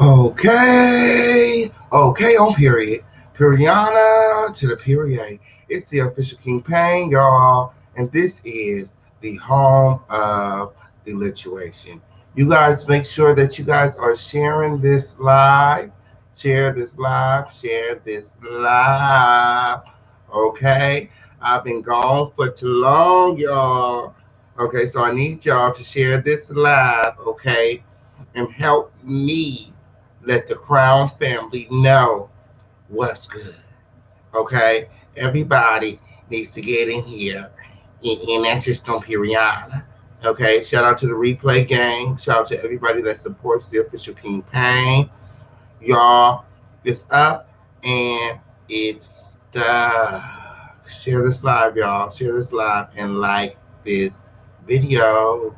Okay, on period. Periana to the period. It's the official campaign, y'all, and this is the home of the lituation. You guys make sure that you guys are sharing this live. Share this live. Okay? I've been gone for too long, y'all. Okay, so I need y'all to share this live, okay? And help me let the Crown family know what's good. Okay? Everybody needs to get in here. And that's just on Periana. Okay? Shout out to the replay gang. Shout out to everybody that supports the official campaign. Y'all, it's up and it's stuck. Share this live, y'all. Share this live and like this video.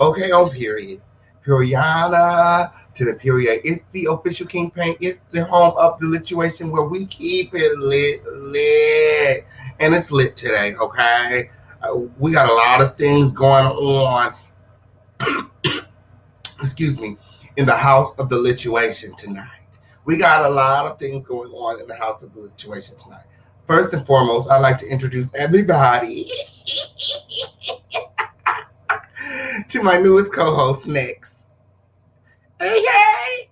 Okay, on period. Periana to the period. It's the official campaign. It's the home of the lituation where we keep it lit. And it's lit today, okay? We got a lot of things going on, excuse me, in the house of the lituation tonight. We got a lot of things going on in the house of the lituation tonight. First and foremost, I'd like to introduce everybody to my newest co-host, Next. Okay.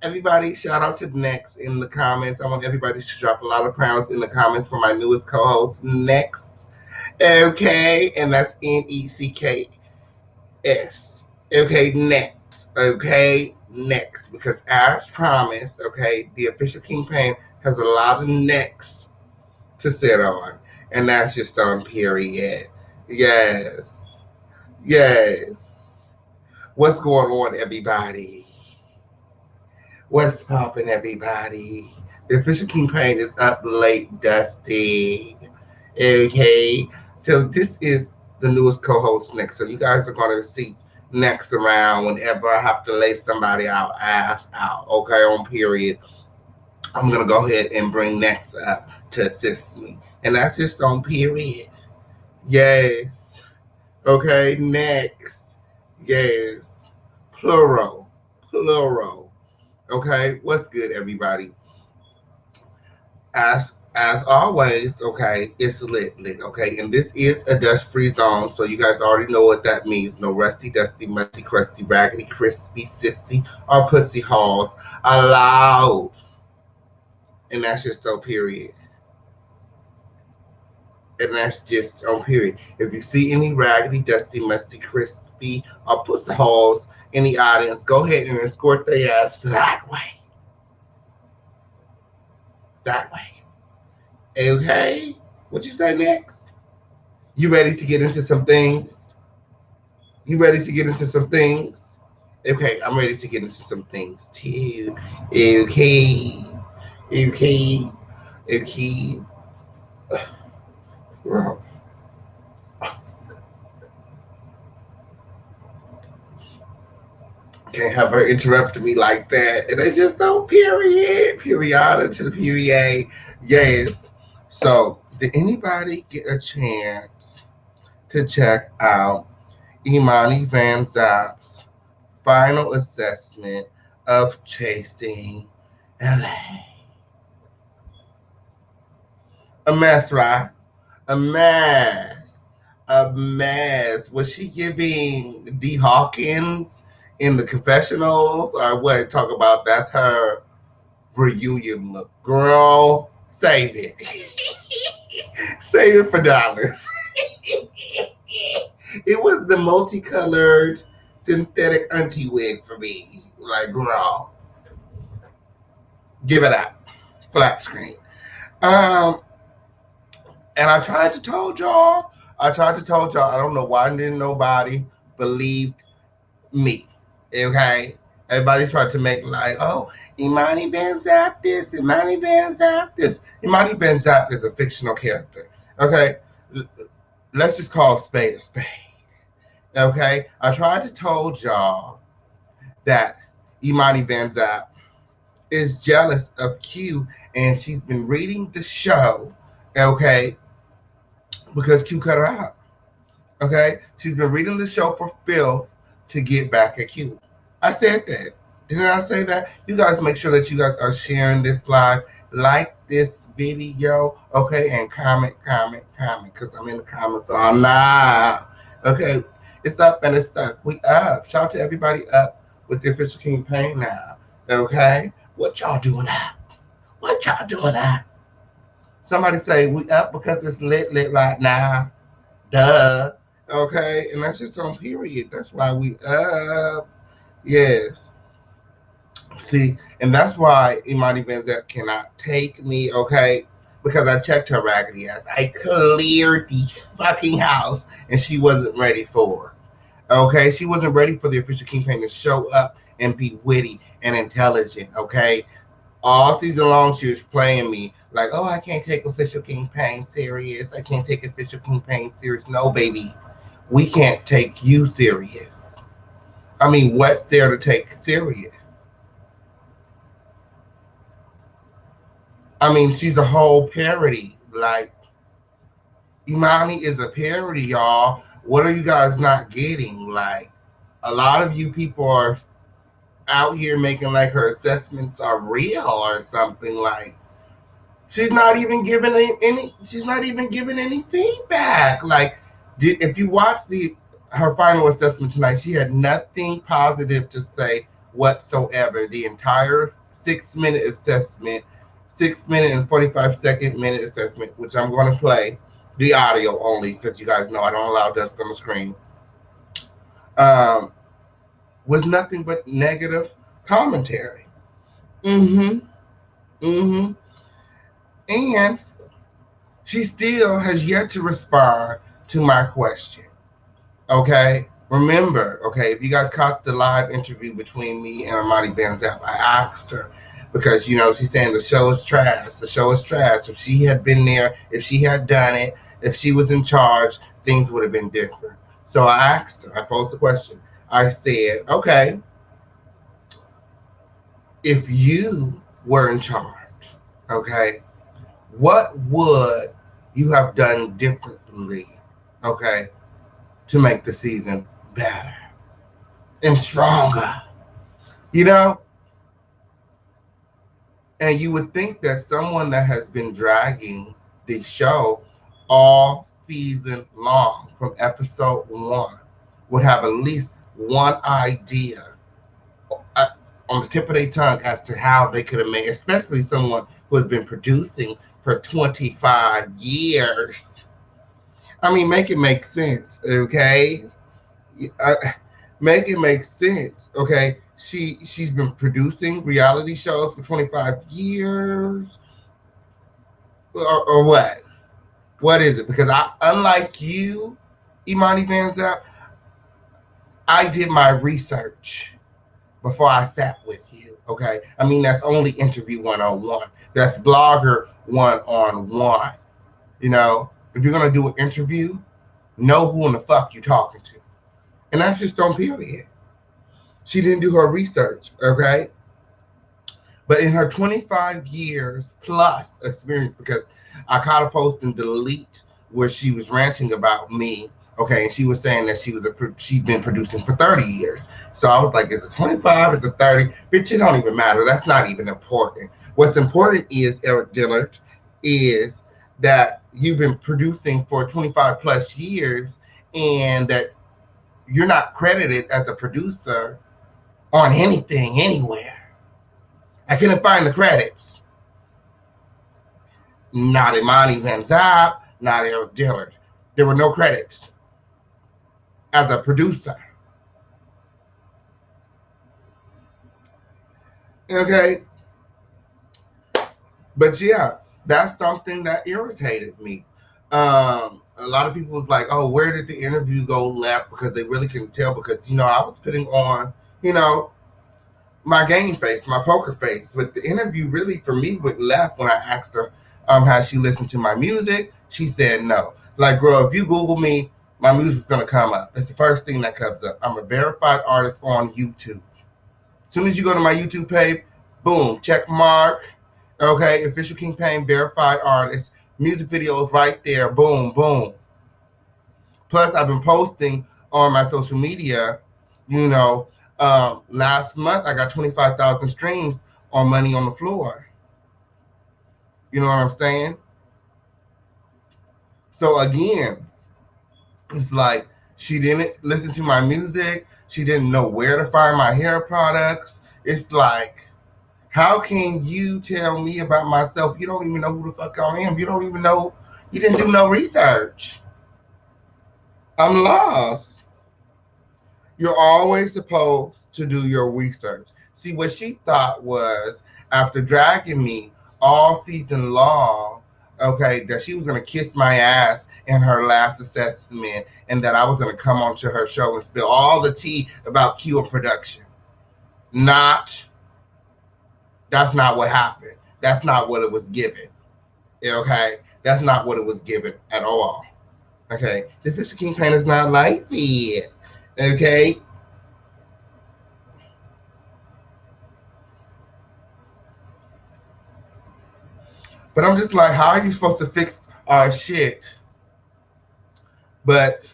Everybody, shout out to Next in the comments. I want everybody to drop a lot of crowns in the comments for my newest co-host, Next. Okay, and that's Necks. Okay, Next. Okay, Next. Because as promised, okay, the official campaign has a lot of necks to sit on, and that's just on period. Yes. What's going on, everybody? What's popping, everybody? The official campaign is up late, Dusty. Okay. So this is the newest co-host, Nick. So you guys are going to see Next around whenever I have to lay somebody out, ass out. Okay, on period. I'm going to go ahead and bring Next up to assist me. And that's just on period. Yes. Okay, Next. Yes. Plural. Okay, what's good, everybody? As always, okay, it's lit, okay? And this is a dust-free zone, so you guys already know what that means. No rusty, dusty, musty, crusty, raggedy, crispy, sissy, or pussy halls allowed. And that's just on period. And that's just on period. If you see any raggedy, dusty, musty, crispy, or pussy halls in the audience, go ahead and escort their ass that way. Okay? What you say next? You ready to get into some things? Okay, I'm ready to get into some things too. Okay. Bro. Can't have her interrupt me like that. And it's just no period. Period to the period. Yes. So, did anybody get a chance to check out Imani Vanzap's final assessment of Chasing LA. A mess, right? A mess. A mess. Was she giving D. Hawkins in the confessionals? Or what? Talk about that's her reunion look. Girl, save it. Save it for dollars. It was the multicolored synthetic auntie wig for me. Like, girl, give it up. Flat screen. Um, and I tried to told y'all. I don't know why didn't nobody believe me. Okay? Everybody tried to make like, oh, Imani Vanzap this, Imani Vanzap this. Imani Vanzap is a fictional character. Okay? Let's just call a spade a spade. Okay? I tried to told y'all that Imani Vanzap is jealous of Q and she's been reading the show, okay, because Q cut her out. Okay? She's been reading the show for filth to get back at Q. I said that. Didn't I say that? You guys make sure that you guys are sharing this live. Like this video, okay, and comment, because I'm in the comments all night. Okay, it's up and it's stuck. We up. Shout out to everybody up with the official campaign now. Okay? What y'all doing up? What y'all doing up? Somebody say we up because it's lit right now. Duh. Okay, and that's just on period. That's why we up. Yes. See, and that's why Imani Vanzap cannot take me, okay? Because I checked her raggedy ass. I cleared the fucking house and she wasn't ready for it. Okay? She wasn't ready for the official campaign to show up and be witty and intelligent, okay? All season long she was playing me like, oh, I can't take official campaign serious. I can't take official campaign serious. No, baby. We can't take you serious. I mean, what's there to take serious? I mean, she's a whole parody. Like, Imani is a parody, y'all. What are you guys not getting? Like, a lot of you people are out here making like her assessments are real or something. Like, she's not even giving any feedback. Like, if you watch her final assessment tonight, she had nothing positive to say whatsoever. The entire 6-minute assessment, 6-minute and 45-second assessment, which I'm going to play the audio only because you guys know I don't allow dust on the screen, was nothing but negative commentary. And she still has yet to respond to my question. Okay? Remember, okay, if you guys caught the live interview between me and Imani Vanzap, I asked her because, you know, she's saying the show is trash. The show is trash. If she had been there, if she had done it, if she was in charge, things would have been different. So I asked her, I posed the question. I said, okay, if you were in charge, okay, what would you have done differently, okay, to make the season better and stronger? You know? And you would think that someone that has been dragging the show all season long from episode 1 would have at least one idea on the tip of their tongue as to how they could have made, especially someone who has been producing for 25 years. I mean, make it make sense, okay? Make it make sense, okay? She's been producing reality shows for 25 years, or what? What is it? Because unlike you, Imani Vanzap, I did my research before I sat with you, okay? I mean, that's only interview 101. That's blogger 1-on-1. You know, if you're going to do an interview, know who in the fuck you're talking to. And that's just on period. She didn't do her research, okay? But in her 25 years plus experience, because I caught a post and delete where she was ranting about me Okay, and she was saying that she'd been producing for 30 years. So I was like, is it 25? Is it 30? Bitch, it don't even matter. That's not even important. What's important is, Eric Dillard, is that you've been producing for 25 plus years and that you're not credited as a producer on anything anywhere. I couldn't find the credits. Not Imani Vanzap, not Eric Dillard. There were no credits as a producer. Okay. But yeah, that's something that irritated me. A lot of people was like, oh, where did the interview go left? Because they really couldn't tell because, I was putting on, my game face, my poker face. But the interview really, for me, went left when I asked her how she listened to my music. She said no. Like, girl, if you Google me, my music's going to come up. It's the first thing that comes up. I'm a verified artist on YouTube. As soon as you go to my YouTube page, boom, check mark. Okay, Official King Pain, verified artist. Music videos right there, boom, boom. Plus, I've been posting on my social media, last month I got 25,000 streams on Money on the Floor. You know what I'm saying? So again, it's like she didn't listen to my music. She didn't know where to find my hair products. It's like, how can you tell me about myself? You don't even know who the fuck I am. You don't even know. You didn't do no research. I'm lost. You're always supposed to do your research. See, what she thought was, after dragging me all season long, okay, that she was going to kiss my ass in her last assessment and that I was going to come onto her show and spill all the tea about Q and production. That's not what happened. That's not what it was given. Okay? That's not what it was given at all. Okay? The Official King Pain is not like that. Okay? But I'm just like, how are you supposed to fix our shit? But,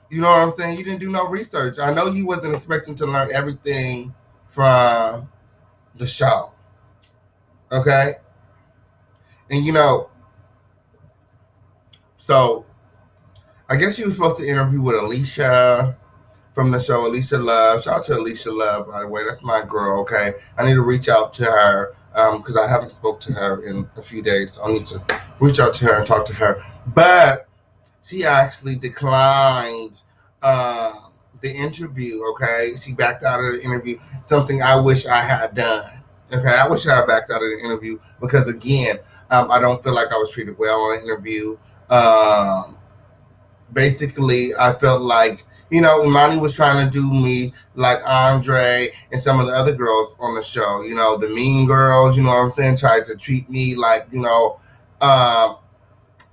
you know what I'm saying? You didn't do no research. I know you wasn't expecting to learn everything from the show. Okay? And so I guess you were supposed to interview with Alicia from the show, Alicia Love. Shout out to Alicia Love, by the way. That's my girl, okay? I need to reach out to her because I haven't spoke to her in a few days. So I need to reach out to her and talk to her. But she actually declined the interview, okay? She backed out of the interview, something I wish I had done. Okay, I wish I had backed out of the interview because, again, I don't feel like I was treated well on the interview. Basically, I felt like, Imani was trying to do me like Andre and some of the other girls on the show, the mean girls, you know what I'm saying, tried to treat me like, I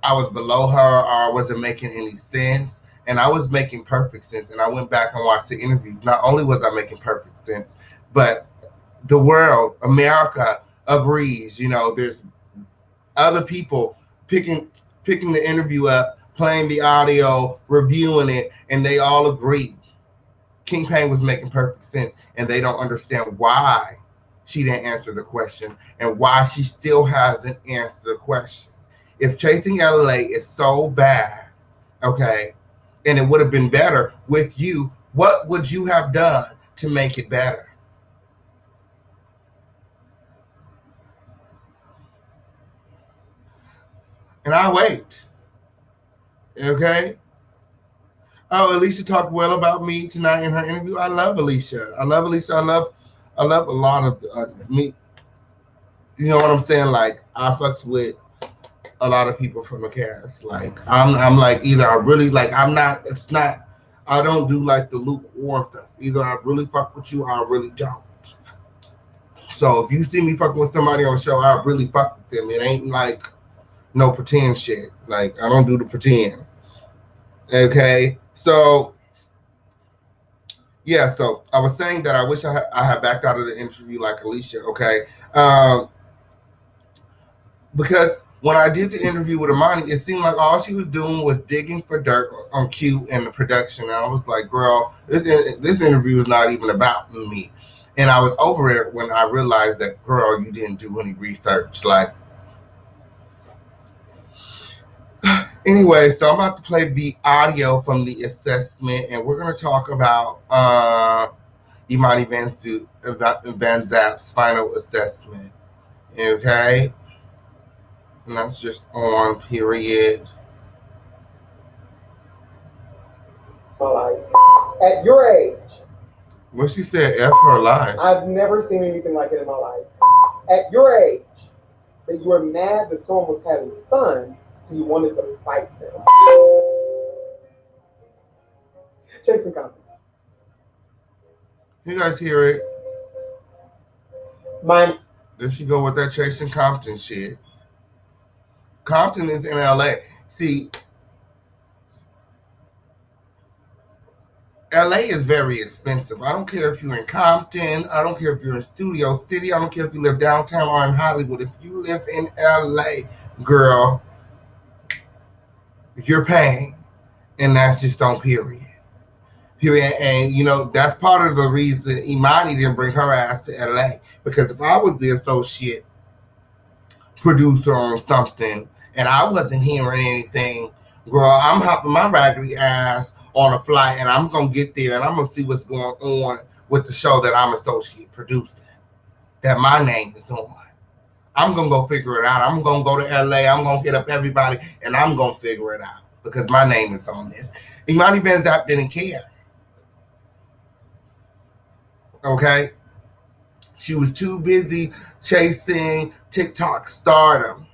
was below her or I wasn't making any sense. And I was making perfect sense. And I went back and watched the interviews. Not only was I making perfect sense, but the world, America, agrees. There's other people picking the interview up, playing the audio, reviewing it, and they all agree King Pain was making perfect sense, and they don't understand why she didn't answer the question and why she still hasn't answered the question. If Chasing LA is so bad, okay, and it would have been better with you, what would you have done to make it better? And I wait. Okay? Oh, Alicia talked well about me tonight in her interview. I love Alicia. I love Alicia. I love a lot of me. You know what I'm saying? Like, I fucks with a lot of people from the cast. Like, I'm like, either I really like, I don't do like the lukewarm stuff. Either I really fuck with you or I really don't. So if you see me fucking with somebody on the show, I really fuck with them. It ain't like no pretend shit. Like, I don't do the pretend. Okay? So, yeah, so I was saying that I wish I had backed out of the interview like Alicia, okay? Because when I did the interview with Imani, it seemed like all she was doing was digging for dirt on Q and the production. And I was like, girl, this interview is not even about me. And I was over it when I realized that, girl, you didn't do any research. Like, anyway, so I'm about to play the audio from the assessment, and we're going to talk about Imani Vanzap's final assessment. Okay? And that's just on period. At your age. What she said, F her life. I've never seen anything like it in my life. At your age, that you were mad that someone was having fun, so you wanted to fight them. Jason Compton. You guys hear it? Mine. There she go with that Chasing Compton shit. Compton is in LA. See, LA is very expensive. I don't care if you're in Compton. I don't care if you're in Studio City. I don't care if you live downtown or in Hollywood. If you live in LA, girl, you're paying. And that's just on period. Period. And, you know, that's part of the reason Imani didn't bring her ass to LA. Because if I was the associate producer on something and I wasn't hearing anything, girl, I'm hopping my raggedy ass on a flight and I'm going to get there and I'm going to see what's going on with the show that I'm associate producing, that my name is on. I'm going to go figure it out. I'm going to go to LA. I'm going to hit up everybody and I'm going to figure it out because my name is on this. Imani Vanzap didn't care. Okay? She was too busy chasing TikTok stardom.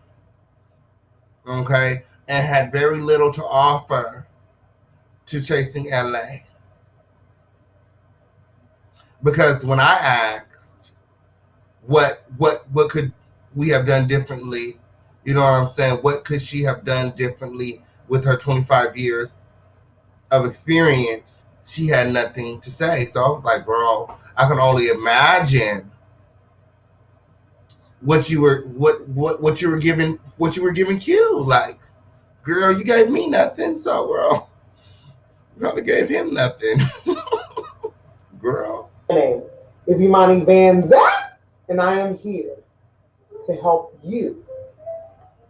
Okay? And had very little to offer to Chasing LA. Because when I asked what could we have done differently, you know what I'm saying? What could she have done differently with her 25 years of experience? She had nothing to say. So I was like, bro, I can only imagine what you were giving Q. Like, girl, you gave me nothing, so girl, you probably gave him nothing. Girl. My name is Imani Vanzap, and I am here to help you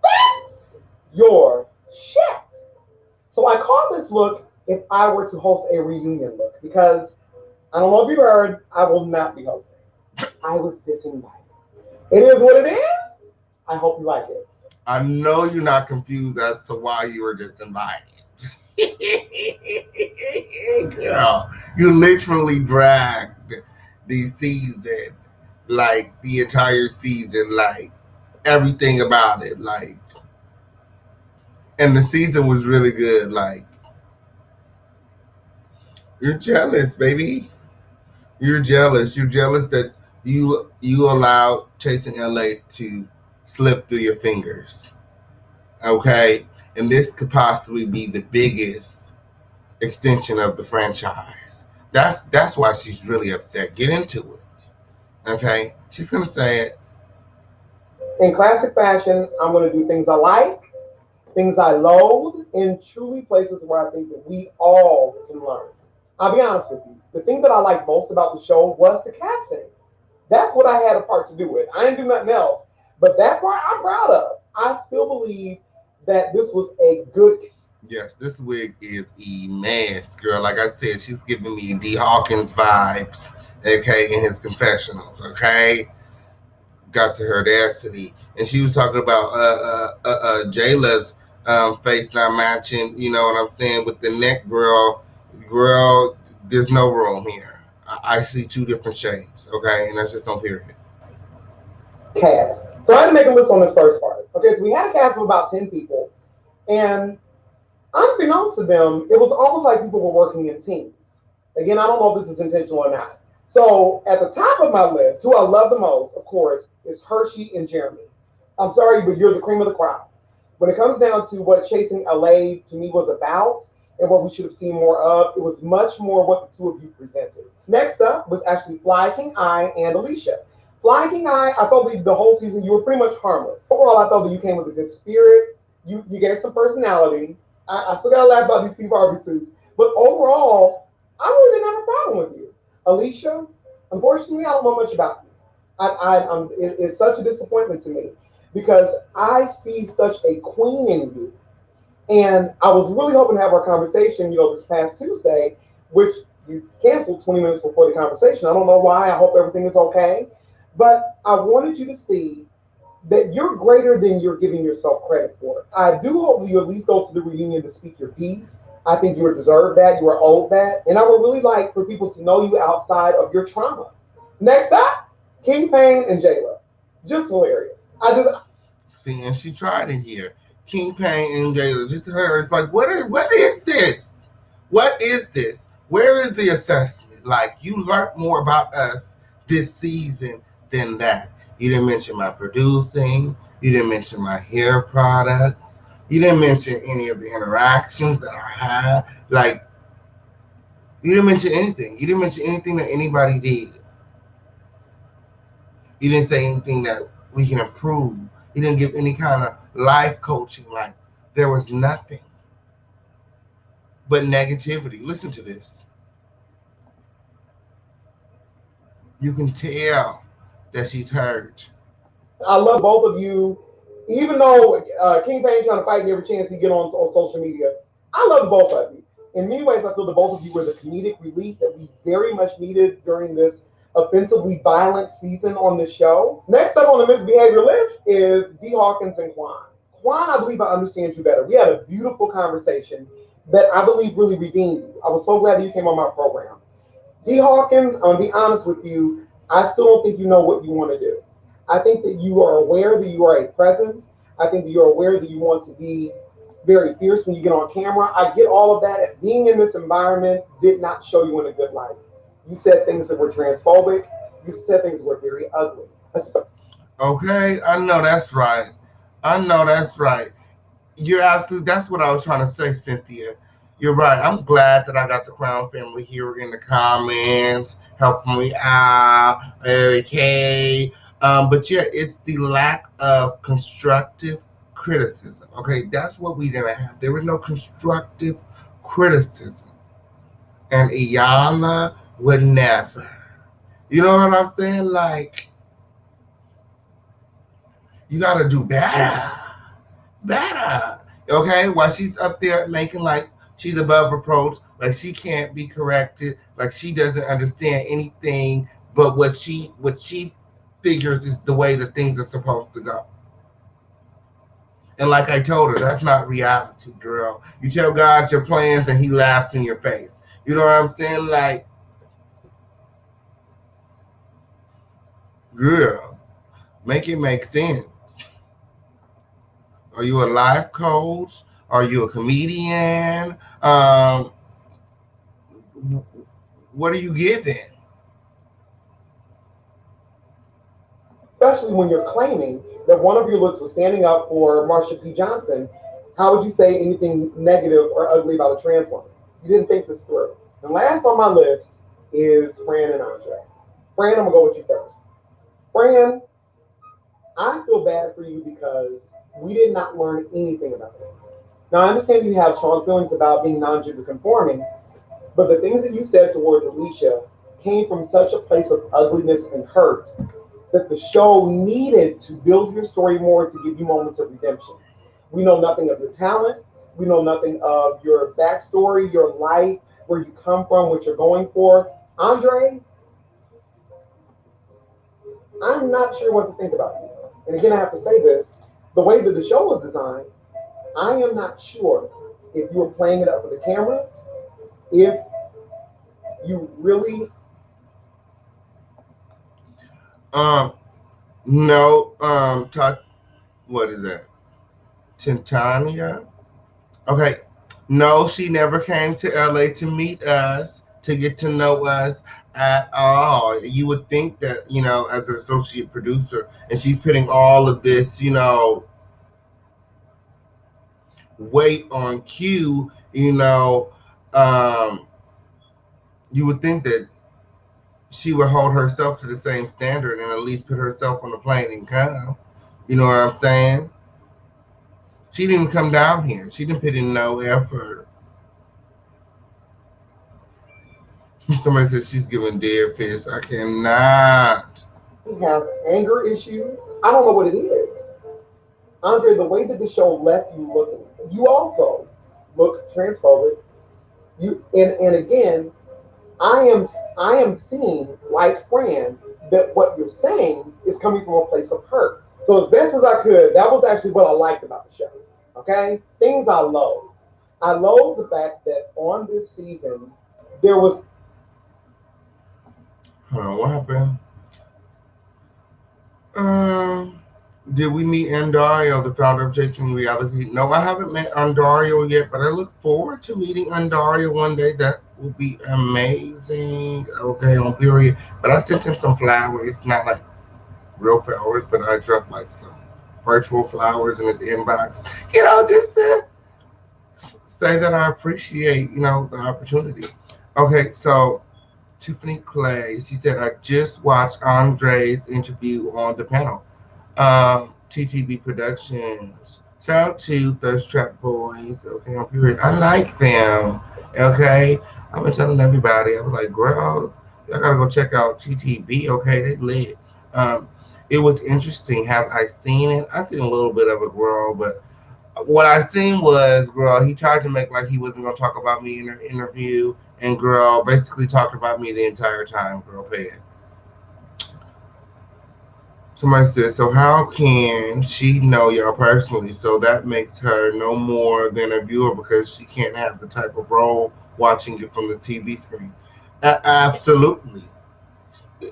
fix your shit. So I call this look if I were to host a reunion look, because I don't know if you've heard, I will not be hosting. I was disinvited. It is what it is. I hope you like it. I know you're not confused as to why you were disinvited. Girl, you literally dragged the season, like the entire season, like everything about it, like, and the season was really good. Like, you're jealous, baby. You're jealous. You're jealous that you allowed Chasing LA to slip through your fingers. Okay? And this could possibly be the biggest extension of the franchise. That's why she's really upset. Get into it. Okay? She's gonna say it. In classic fashion, I'm gonna do things I like, things I loathe, and truly places where I think that we all can learn. I'll be honest with you. The thing that I liked most about the show was the casting. That's what I had a part to do with. I didn't do nothing else. But that part I'm proud of. I still believe that this was a good. Yes, this wig is immense, girl. Like I said, she's giving me D. Hawkins vibes, okay, in his confessionals, okay? Got to her audacity. And she was talking about Jayla's face not matching, you know what I'm saying, with the neck, girl. Girl, there's no room here. I see two different shades, okay? And that's just on period. Cast. So I had to make a list on this first part. Okay, so we had a cast of about 10 people. And unbeknownst to them, it was almost like people were working in teams. Again, I don't know if this is intentional or not. So at the top of my list, who I love the most, of course, is Hershey and Jeremy. I'm sorry, but you're the cream of the crop. When it comes down to what Chasing LA to me was about and what we should have seen more of, it was much more what the two of you presented. Next up was actually Fly King I and Alicia. Flying King I felt the whole season you were pretty much harmless. Overall, I felt that you came with a good spirit. You gave some personality. I still gotta laugh about these Steve Harvey suits, but overall, I really didn't have a problem with you. Alicia, unfortunately, I don't know much about you. It's such a disappointment to me because I see such a queen in you, and I was really hoping to have our conversation, this past Tuesday, which you canceled 20 minutes before the conversation. I don't know why. I hope everything is okay. But I wanted you to see that you're greater than you're giving yourself credit for. I do hope you at least go to the reunion to speak your piece. I think you deserve that. You are owed that. And I would really like for people to know you outside of your trauma. Next up, King Payne and Jayla. Just hilarious. See, and she tried it here. King Payne and Jayla, just her. It's like, what is this? What is this? Where is the assessment? Like, you learned more about us this season than that. You didn't mention my producing. You didn't mention my hair products. You didn't mention any of the interactions that I had. Like, you didn't mention anything. You didn't mention anything that anybody did. You didn't say anything that we can improve. You didn't give any kind of life coaching. Like, there was nothing but negativity. Listen to this. You can tell that she's hurt. I love both of you. Even though King Payne trying to fight me every chance he get on social media, I love both of you. In many ways, I feel that both of you were the comedic relief that we very much needed during this offensively violent season on the show. Next up on the misbehavior list is D. Hawkins and Quan. Quan, I believe I understand you better. We had a beautiful conversation that I believe really redeemed you. I was so glad that you came on my program. D. Hawkins, I'm gonna be honest with you, I still don't think you know what you want to do. I think that you are aware that you are a presence. I think that you're aware that you want to be very fierce when you get on camera. I get all of that. Being in this environment did not show you in a good light. You said things that were transphobic. You said things that were very ugly. Okay, I know that's right. I know that's right. You're absolutely, that's what I was trying to say, Cynthia. You're right. I'm glad that I got the Crown family here in the comments, helping me out. Okay. But yeah, it's the lack of constructive criticism. Okay, that's what we didn't have. There was no constructive criticism. And Iyanla would never. You know what I'm saying? Like, you gotta do better. Okay, while she's up there making like she's above reproach, like she can't be corrected, like she doesn't understand anything but what she figures is the way that things are supposed to go. And like I told her, that's not reality, girl. You tell God your plans and he laughs in your face. You know what I'm saying? Like, girl, make it make sense. Are you a life coach? Are you a comedian? What are you giving? Especially when you're claiming that one of your looks was standing up for Marsha P. Johnson. How would you say anything negative or ugly about a trans woman? You didn't think this through. And last on my list is Fran and Andre. Fran, I'm gonna go with you first. Fran, I feel bad for you because we did not learn anything about it. Now I understand you have strong feelings about being non-gender conforming, but the things that you said towards Alicia came from such a place of ugliness and hurt that the show needed to build your story more to give you moments of redemption. We know nothing of your talent. We know nothing of your backstory, your life, where you come from, what you're going for. Andre, I'm not sure what to think about you. And again, I have to say this, the way that the show was designed, I am not sure if you were playing it up for the cameras, if you really. Um, no, what is that? Tintania? Okay. No, she never came to LA to meet us, to get to know us at all. You would think that, as an associate producer, and she's putting all of this, weight on Q, um, you would think that she would hold herself to the same standard and at least put herself on the plane and come. You know what I'm saying? She didn't come down here. She didn't put in no effort. Somebody said she's giving dead fish. I cannot. Have anger issues. I don't know what it is. Andre, the way that the show left you looking, you also look transphobic. And again, I am I am seeing, like Fran, that what you're saying is coming from a place of hurt. So as best as I could, that was actually what I liked about the show. Okay? Things I love. I love the fact that on this season there was Hold on, what happened? Um, did we meet Andario, the founder of Chasing Reality? No, I haven't met Andario yet, but I look forward to meeting Andario one day. That will be amazing. Okay, on period. But I sent him some flowers, not like real flowers, but I dropped like some virtual flowers in his inbox, just to say that I appreciate, the opportunity. Okay, so Tiffany Clay, she said, I just watched Andre's interview on the panel. TTB Productions. Shout out to Thirst Trap Boys. Okay, on period. I like them. Okay. I've been telling everybody. I was like, girl, y'all gotta go check out TTB. Okay, they lit. Um, it was interesting. Have I seen it? I seen a little bit of it, girl, but what I seen was, girl, he tried to make like he wasn't gonna talk about me in an interview, and girl basically talked about me the entire time. Girl, pay it. Somebody said, so how can she know y'all personally? So that makes her no more than a viewer because she can't have the type of role watching it from the TV screen. Absolutely.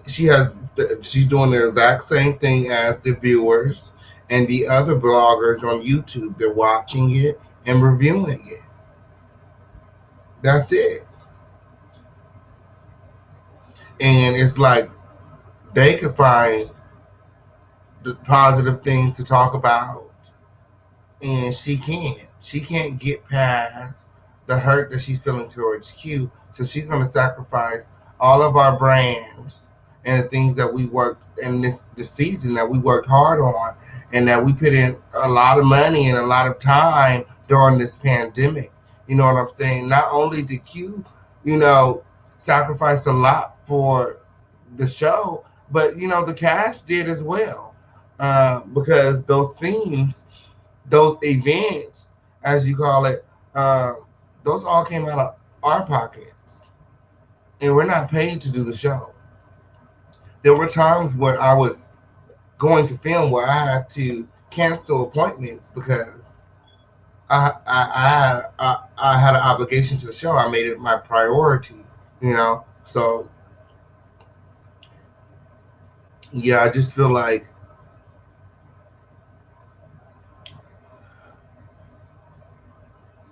She's doing the exact same thing as the viewers and the other bloggers on YouTube. They're watching it and reviewing it. That's it. And it's like they could find the positive things to talk about, and she can't. She can't get past the hurt that she's feeling towards Q. So she's going to sacrifice all of our brands and the things that we worked in this season that we worked hard on and that we put in a lot of money and a lot of time during this pandemic. You know what I'm saying? Not only did Q, you know, sacrifice a lot for the show, but the cast did as well, because those scenes, those events, as you call it, uh, those all came out of our pockets, and we're not paid to do the show. There were times where I was going to film where I had to cancel appointments because I had an obligation to the show. I made it my priority. So yeah, I just feel like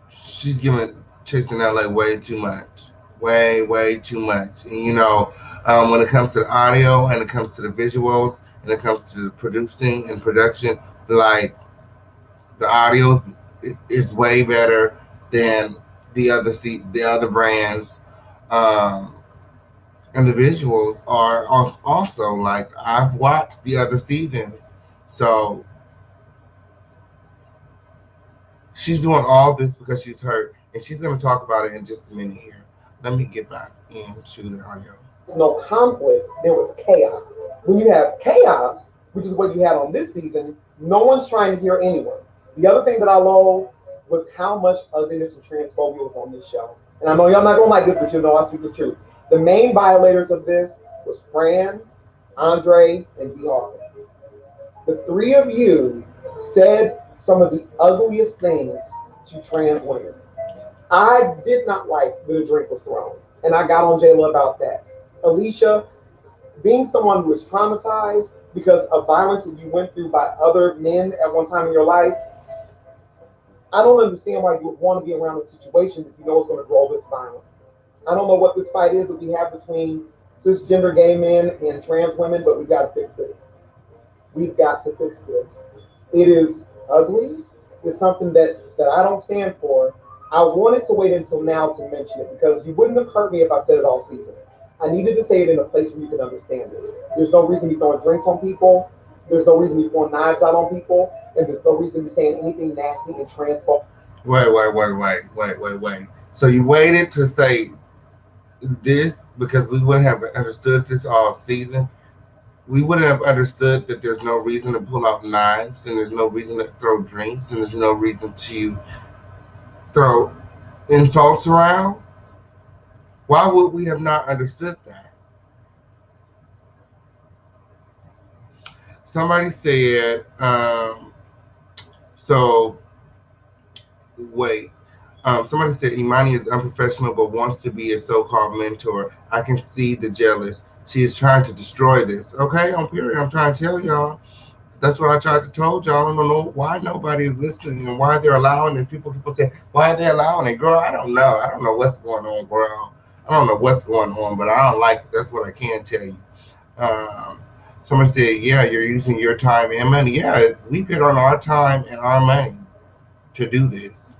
she's giving Chasing LA way too much, way too much. And when it comes to the audio and it comes to the visuals and it comes to the producing and production, like the audio is way better than the other brands, um, and the visuals are also like I've watched the other seasons, so she's doing all this because she's hurt, and she's going to talk about it in just a minute here. Let me get back into the audio. no conflict, there was chaos. When you have chaos, which is what you had on this season, no one's trying to hear anyone. The other thing that I love was how much ugliness and transphobia was on this show. And I know y'all not gonna like this, but you know I speak the truth. The main violators of this was Fran, Andre, and D. Hawkins. The three of you said some of the ugliest things to trans women. I did not like that a drink was thrown, and I got on Jayla about that. Alicia, being someone who is traumatized because of violence that you went through by other men at one time in your life, I don't understand why you would want to be around a situation that you know is going to grow this violent. I don't know what this fight is that we have between cisgender gay men and trans women, but we've got to fix it. We've got to fix this. It is ugly. It's something that I don't stand for. I wanted to wait until now to mention it because you wouldn't have heard me if I said it all season. I needed to say it in a place where you could understand it. There's no reason to be throwing drinks on people. There's no reason to be throwing knives out on people. And there's no reason to be saying anything nasty and transphobic. Wait. So you waited to say this because we wouldn't have understood this all season. We wouldn't have understood that there's no reason to pull out knives and there's no reason to throw drinks and there's no reason to throw insults around. Why would we have not understood that? Somebody said, so wait. Somebody said Imani is unprofessional but wants to be a so-called mentor. I can see the jealous. She is trying to destroy this. Okay, on period. I'm trying to tell y'all. That's what I tried to told y'all. I don't know why nobody is listening and why they're allowing this. People say, why are they allowing it? Girl, I don't know. I don't know what's going on, girl. I don't know what's going on, but I don't like it. That's what I can tell you. Um, Somebody said, yeah, you're using your time and money. Yeah, we put on our time and our money to do this.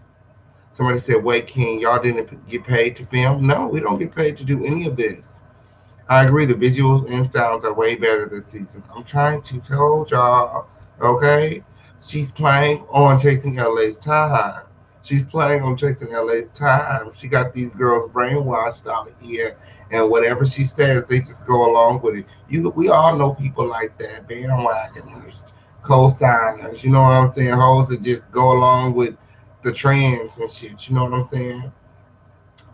Somebody said, wait, King, y'all didn't get paid to film? No, we don't get paid to do any of this. I agree, the visuals and sounds are way better this season. I'm trying to tell y'all, okay? She's playing on Chasing LA's time. She's playing on Chasing LA's time. She got these girls brainwashed out here, and whatever she says, they just go along with it. We all know people like that, bandwagoners, co-signers. You know what I'm saying? Hoes that just go along with the trends and shit. You know what I'm saying?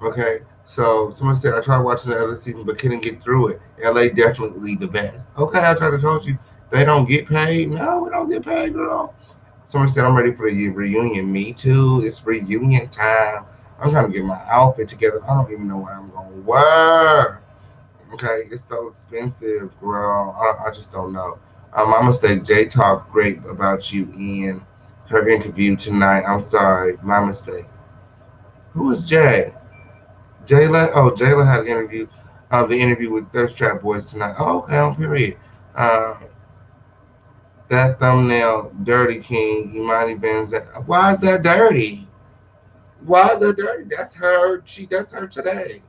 Okay, so someone said I tried watching the other season but couldn't get through it. LA definitely the best. Okay, I tried to told you they don't get paid. No, we don't get paid, girl. Someone said I'm ready for the reunion. Me too. It's reunion time. I'm trying to get my outfit together. I don't even know what I'm gonna wear. Okay, it's so expensive, girl. I just don't know. My mistake. Jay talked great about you in her interview tonight. I'm sorry, my mistake. Who is Jay? Jayla, oh, Jayla had an interview, the interview with Thirst Trap Boys tonight. Oh, okay, on period. Uh, that thumbnail, Dirty King, Imani Vanzap. Why is that dirty? Why is that dirty? That's her. That's her today.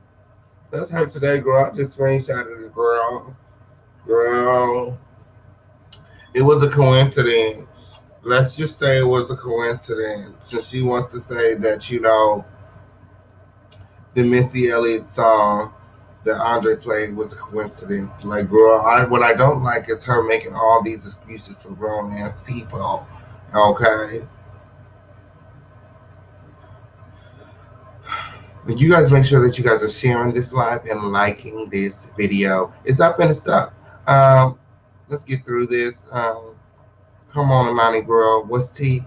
That's her today, girl. I just screenshotted it, girl. Girl, it was a coincidence. Let's just say it was a coincidence. And she wants to say that, the Missy Elliott song that Andre played was a coincidence. Like, girl, what I don't like is her making all these excuses for grown ass people. Okay, you guys make sure that you guys are sharing this live and liking this video. It's up and it's stuck. Um, let's get through this. Come on, Imani girl, what's tea?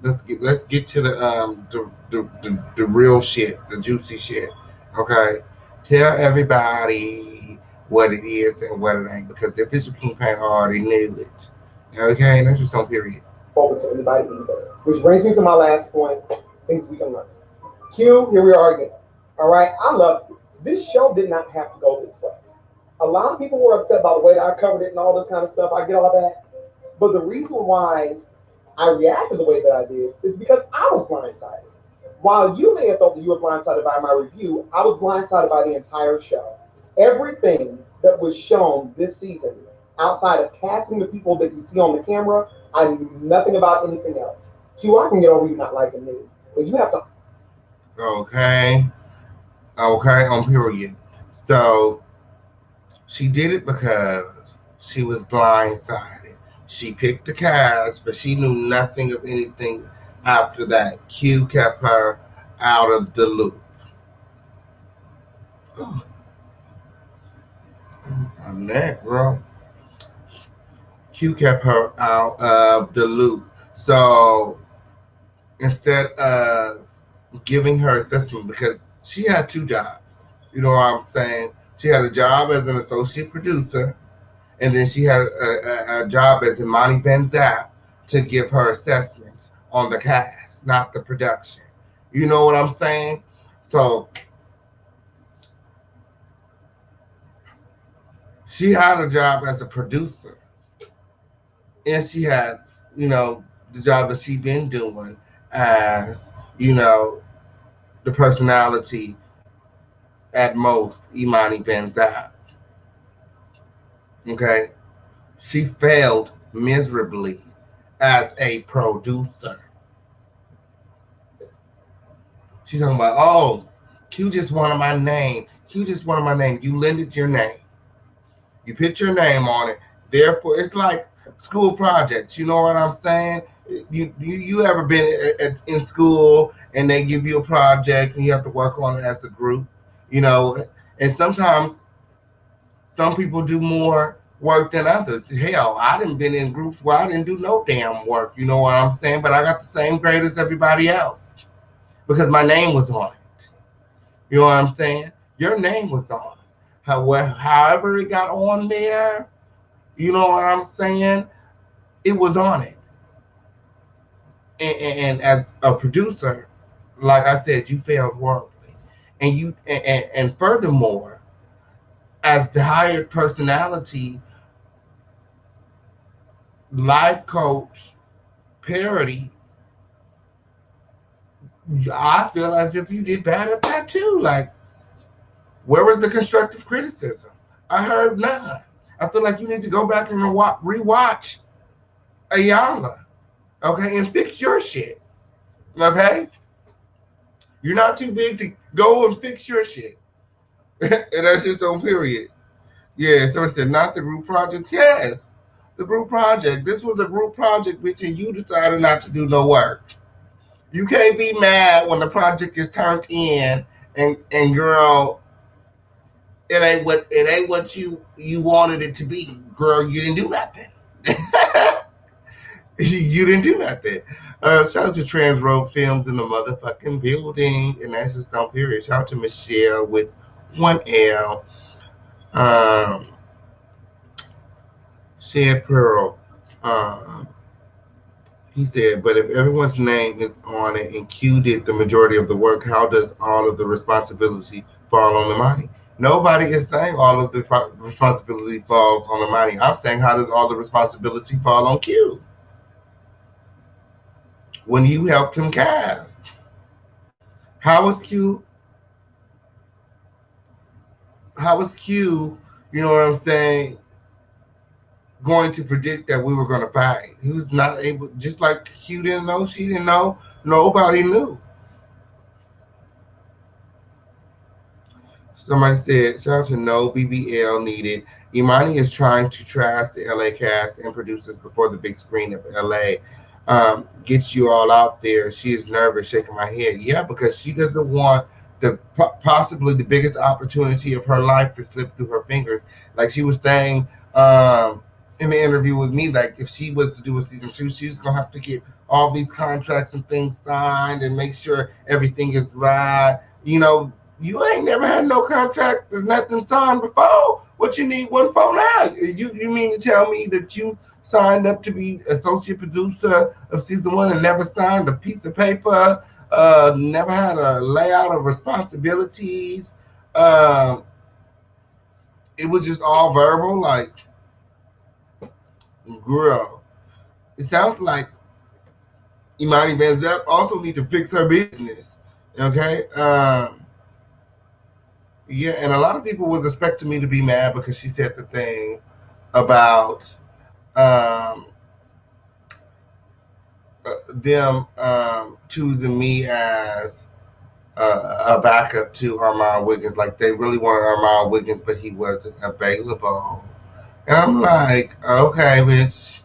Let's get to the real shit, the juicy shit. Okay, tell everybody what it is and what it ain't because the official campaign already knew it. Okay, and that's just on period. Over to anybody either. Which brings me to my last point, things we can learn. Q, here we are again. All right, I love you. This show did not have to go this way. A lot of people were upset by the way that I covered it and all this kind of stuff. I get all that. But the reason why I reacted the way that I did is because I was blindsided. While you may have thought that you were blindsided by my review, I was blindsided by the entire show. Everything that was shown this season, outside of casting the people that you see on the camera, I knew nothing about anything else. Q, I can get over you not liking me, but you have to. Okay, okay, on period. So she did it because she was blindsided. She picked the cast, but she knew nothing of anything after that. Q kept her out of the loop. Oh, I'm that girl. Q kept her out of the loop. So instead of giving her assessment, because she had two jobs, you know what I'm saying? She had a job as an associate producer, and then she had a job as Imani Vanzap to give her assessments on the cast, not the production. You know what I'm saying? So she had a job as a producer, and she had, the job that she been doing as, the personality at most, Imani Vanzap. Okay? She failed miserably as a producer. She's talking about, oh, Q just wanted my name. Q just wanted my name. You lended your name. You put your name on it. Therefore, it's like school projects. You know what I'm saying? You ever been in school and they give you a project and you have to work on it as a group? You know, and sometimes some people do more work than others. Hell, I didn't been in groups where I didn't do no damn work. You know what I'm saying? But I got the same grade as everybody else because my name was on it. You know what I'm saying? Your name was on it. However it got on there, you know what I'm saying? It was on it. And as a producer, like I said, you failed horribly. And furthermore, as the hired personality, life coach, parody, I feel as if you did bad at that too. Like, where was the constructive criticism? I heard none. I feel like you need to go back and rewatch Ayala, okay, and fix your shit, okay? You're not too big to go and fix your shit. And that's just on period. Yeah, someone said, not the group project. Yes, the group project. This was a group project, bitch, and you decided not to do no work. You can't be mad when the project is turned in and girl, it ain't what you wanted it to be. Girl, you didn't do nothing. You didn't do nothing. Shout out to Trans Road Films in the motherfucking building. And that's just on period. Shout out to Michelle with 1L. Um, Shed Pearl. Um, he said, but if everyone's name is on it and Q did the majority of the work, how does all of the responsibility fall on Imani? Nobody is saying all of the responsibility falls on Imani. I'm saying, how does all the responsibility fall on Q? When you helped him cast. How was Q? How was Q? You know what I'm saying? Going to predict that we were going to fight. He was not able. Just like Q didn't know, she didn't know. Nobody knew. Somebody said, shout out to no BBL needed. Imani is trying to trash the LA cast and producers before the big screen of LA. Get you all out there. She is nervous, shaking my head. Yeah, because she doesn't want the possibly the biggest opportunity of her life to slip through her fingers. Like she was saying in the interview with me, like if she was to do a season 2, she's gonna have to get all these contracts and things signed and make sure everything is right. You know, you ain't never had no contract or nothing signed before. What you need one for now? You mean to tell me that you signed up to be associate producer of season 1 and never signed a piece of paper, never had a layout of responsibilities? It was just all verbal, like, girl. It sounds like Imani Vanzap also need to fix her business. Okay? Yeah, and a lot of people was expecting me to be mad because she said the thing about um, them choosing me as a backup to Armand Wiggins. Like they really wanted Armand Wiggins, but he wasn't available. And I'm like, okay, bitch,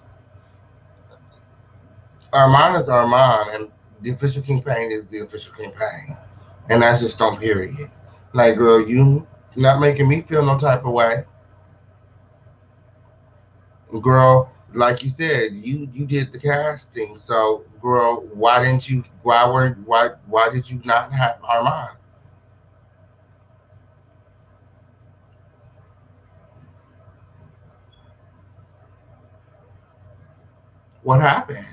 Armand is Armand, and the official campaign is the official campaign. And that's just on period. Like, girl, you not making me feel no type of way. Girl, like you said, you did the casting. So, girl, why did you not have Armand? What happened?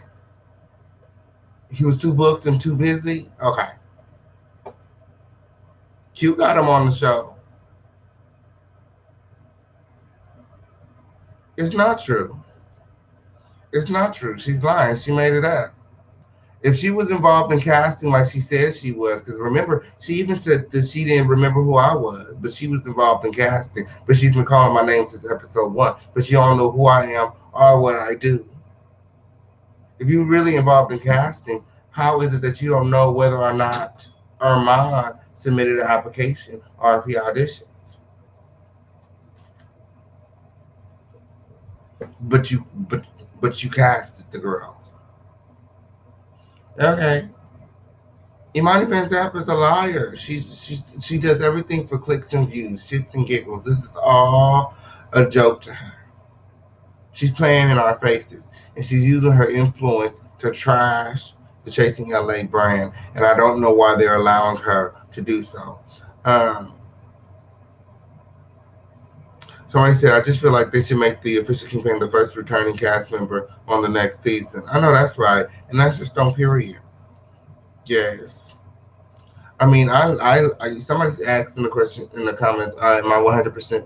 He was too booked and too busy? Okay. Q got him on the show. It's not true. It's not true. She's lying. She made it up. If she was involved in casting like she says she was, because remember, she even said that she didn't remember who I was, but she was involved in casting. But she's been calling my name since episode 1, but she don't know who I am or what I do. If you're really involved in casting, how is it that you don't know whether or not Armand submitted an application or if he auditioned? But you, but you casted the girls. Okay, Imani Vanzap is a liar. She does everything for clicks and views, shits and giggles. This is all a joke to her. She's playing in our faces, and she's using her influence to trash the Chasing LA brand. And I don't know why they're allowing her to do so. Um, Somebody said, I just feel like they should make the official campaign the first returning cast member on the next season. I know that's right, and that's just on period. Yes. I mean, somebody's asking the question in the comments. Am I 100%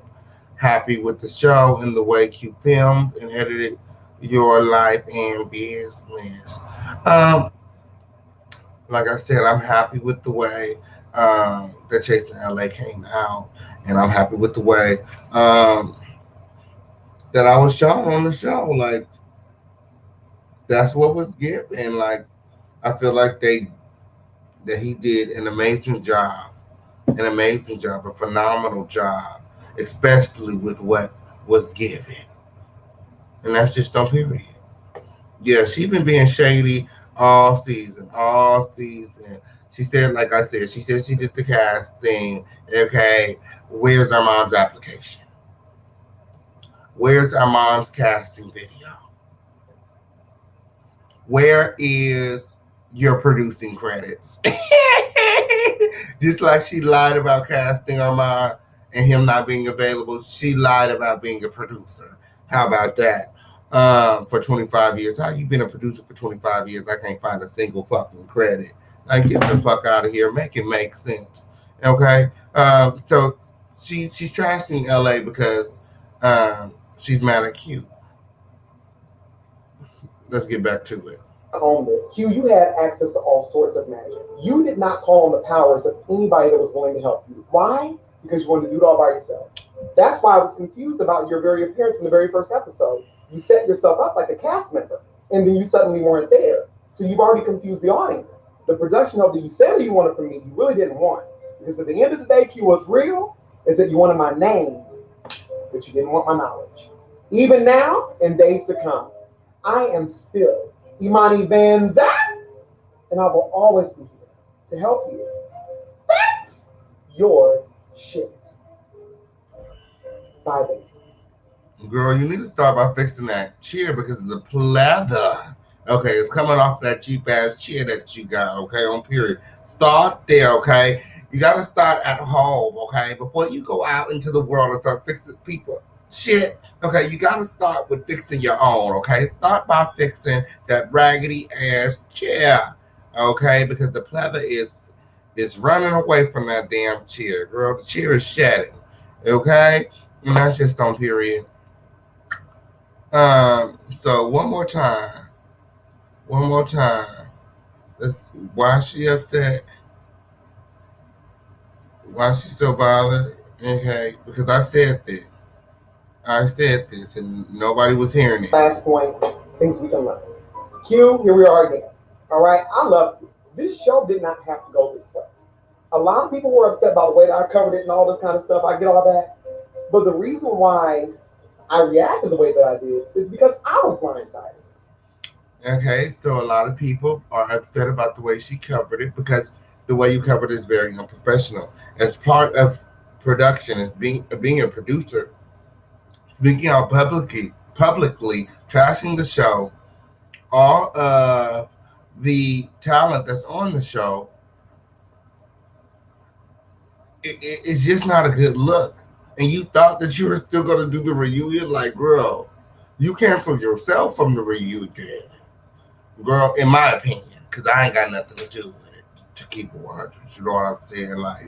happy with the show and the way you filmed and edited your life and business? Um, like I said, I'm happy with the way that Chasing LA came out, and I'm happy with the way um, that I was shown on the show. Like that's what was given. Like I feel like that he did an amazing job, a phenomenal job, especially with what was given. And that's just on period. Yeah, she been being shady all season, all season. She said, like I said, she said she did the casting. Okay, where's our mom's application? Where's our mom's casting video? Where is your producing credits? Just like she lied about casting Armand and him not being available, she lied about being a producer. How about that? For 25 years. How you been a producer for 25 years? I can't find a single fucking credit. I get the fuck out of here. Make it make sense. Okay? So she's trashing LA because she's mad at Q. Let's get back to it. On this. Q, you had access to all sorts of magic. You did not call on the powers of anybody that was willing to help you. Why? Because you wanted to do it all by yourself. That's why I was confused about your very appearance in the very first episode. You set yourself up like a cast member, and then you suddenly weren't there. So you've already confused the audience. The production help that you said you wanted from me, you really didn't want. Because at the end of the day, Q, what's real is that you wanted my name, but you didn't want my knowledge. Even now, in days to come, I am still Imani Vanzap, and I will always be here to help you fix your shit. Bye, baby. Girl, you need to start by fixing that chair because the pleather, okay, it's coming off that cheap ass chair that you got, okay, on period. Start there, okay? You got to start at home, okay? Before you go out into the world and start fixing people shit, okay, you got to start with fixing your own, okay? Start by fixing that raggedy ass chair, okay? Because the pleather is running away from that damn chair, girl. The chair is shedding, okay? And that's just on period. So one more time. Why is she upset? Why is she so bothered? Okay, because I said this, and nobody was hearing it. Last point, things we can learn. Q, here we are again. All right, I love you. This show did not have to go this way. A lot of people were upset by the way that I covered it and all this kind of stuff. I get all that. But the reason why I reacted the way that I did is because I was blindsided. Okay, so a lot of people are upset about the way she covered it because the way you covered it is very unprofessional. As part of production, as being a producer, speaking out publicly trashing the show, all of the talent that's on the show, it's just not a good look. And you thought that you were still going to do the reunion, like, girl, you canceled yourself from the reunion, girl. In my opinion, because I ain't got nothing to do with it. To keep it 100, you know what I'm saying? Like,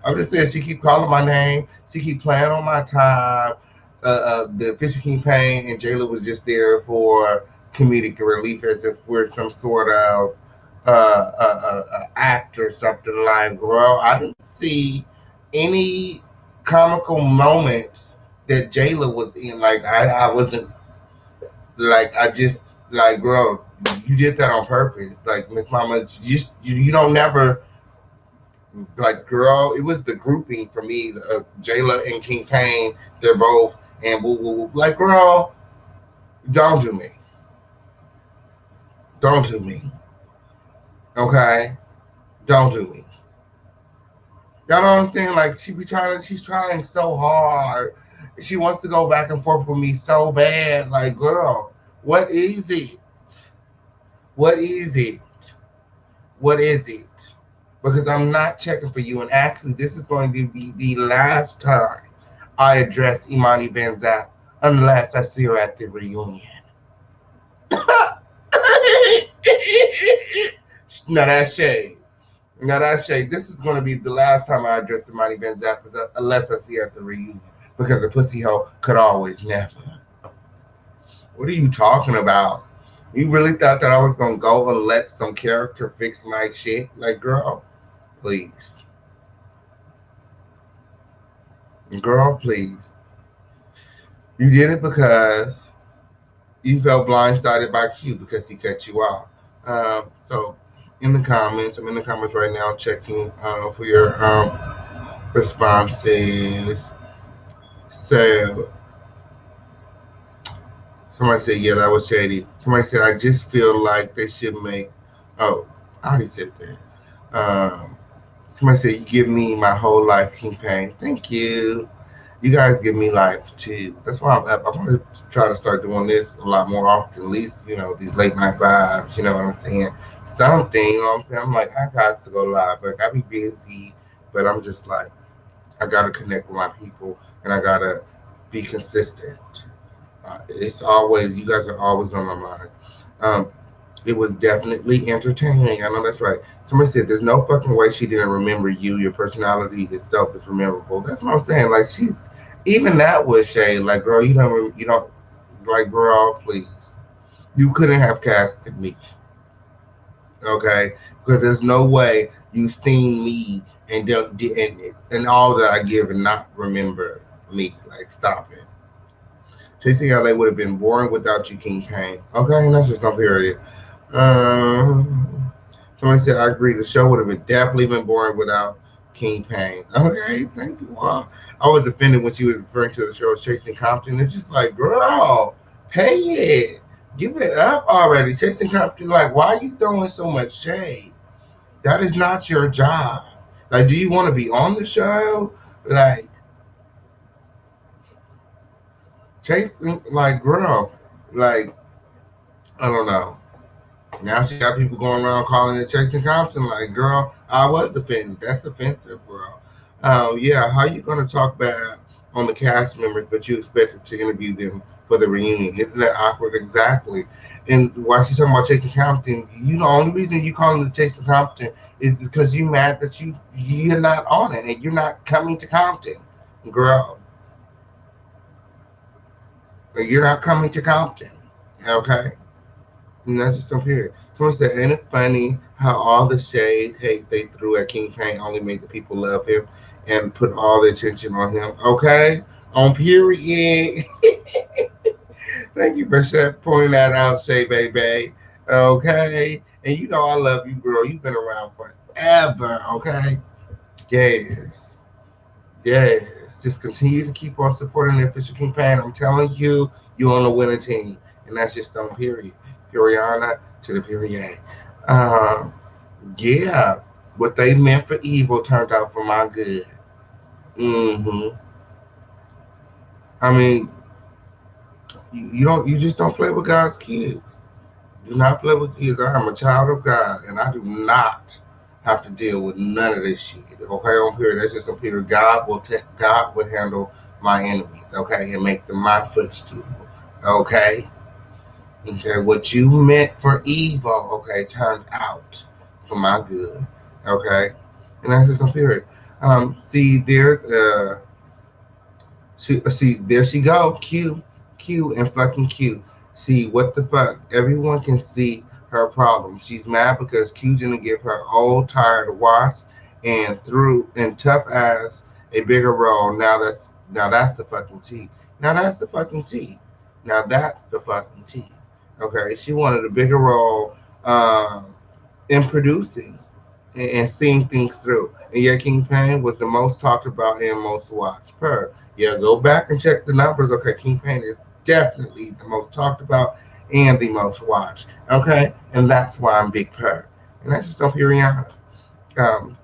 I'm just saying, she keep calling my name, she keep playing on my time. The Fisher King Payne and Jayla was just there for comedic relief, as if we're some sort of act or something like, girl, I didn't see any comical moments that Jayla was in. Like I wasn't like I just like, girl, you did that on purpose. Like Miss Mama, you don't never like, girl. It was the grouping for me. Jayla and King Payne, they're both and woo woo woo. Like, girl, don't do me, don't do me, okay, don't do me. Y'all don't understand? Like she's trying so hard. She wants to go back and forth with me so bad. Like, girl, what is it? What is it? What is it? Because I'm not checking for you. And actually, this is going to be the last time I address Imani Vanzap unless I see her at the reunion. Now that's shade. Now that's shade. This is going to be the last time I address Imani Vanzap unless I see her at the reunion. Because a pussy hoe could always never. What are you talking about? You really thought that I was going to go and let some character fix my shit? Like, girl, please. Girl, please. You did it because you felt blindsided by Q because he cut you off. So, in the comments, I'm in the comments right now checking for your responses. So, somebody said, yeah, that was shady. Somebody said, I just feel like they should make. Oh, I already said that. Somebody said, you give me my whole life, King Payne. Thank you. You guys give me life too. That's why I'm going to try to start doing this a lot more often. At least, these late night vibes. You know what I'm saying? Something. You know what I'm saying? I'm like, I got to go live. Like, I be busy, but I'm just like, I got to connect with my people, and I got to be consistent. It's always, you guys are always on my mind. Um, it was definitely entertaining. I know that's right. Somebody said, "There's no fucking way she didn't remember you. Your personality itself is memorable." That's what I'm saying. Like she's even that was shade. Like, girl, you don't like, girl, please. You couldn't have casted me, okay? Because there's no way you've seen me and all that I give and not remember me. Like, stop it. Chasing LA would have been boring without you, King Payne. Okay, and that's just no period. Um, Somebody said, I agree. The show would have been definitely been boring without King Payne. Okay, thank you. Wow. I was offended when she was referring to the show as Chasing Compton. It's just like, girl, pay it. Give it up already. Chasing Compton, like, why are you throwing so much shade? That is not your job. Like, do you want to be on the show? Like, chasing, like, girl, like, I don't know. Now she got people going around calling it Chasing Compton. Like, girl, I was offended. That's offensive, girl. Yeah, how you gonna talk bad on the cast members, but you expected to interview them for the reunion? Isn't that awkward? Exactly. And why she's talking about Chasing Compton? The only reason you calling it Chasing Compton is because you mad that you're not on it and you're not coming to Compton, girl. You're not coming to Compton, okay? And that's just some period. Someone said, ain't it funny how all the shade, hate they threw at King Payne only made the people love him and put all the attention on him? Okay? On period. Thank you for pointing that out, Shay Baby. Okay? And I love you, girl. You've been around forever, okay? Yes. Yes. Just continue to keep on supporting the official King Payne. I'm telling you, you're on the winning team. And that's just on period. Puriana to the period. Um, yeah, what they meant for evil turned out for my good. hmm I mean, you just don't play with God's kids. Do not play with kids. I am a child of God, and I do not have to deal with none of this shit. Okay, on period. That's just on period. God will handle my enemies. Okay, and make them my footstool. Okay. Okay, what you meant for evil, okay, turned out for my good. Okay, and that's just some period. See, there's see, there she go, Q, and fucking Q. See, what the fuck? Everyone can see her problem. She's mad because Q didn't give her old tired wash and threw and tough ass a bigger role. Now that's the fucking tea. Now that's the fucking tea. Now that's the fucking tea. Okay, she wanted a bigger role um, in producing and seeing things through. And yet King Pain was the most talked about and most watched per. Yeah, go back and check the numbers. Okay, King Pain is definitely the most talked about and the most watched. Okay, and that's why I'm Big Per. And that's just on Rihanna.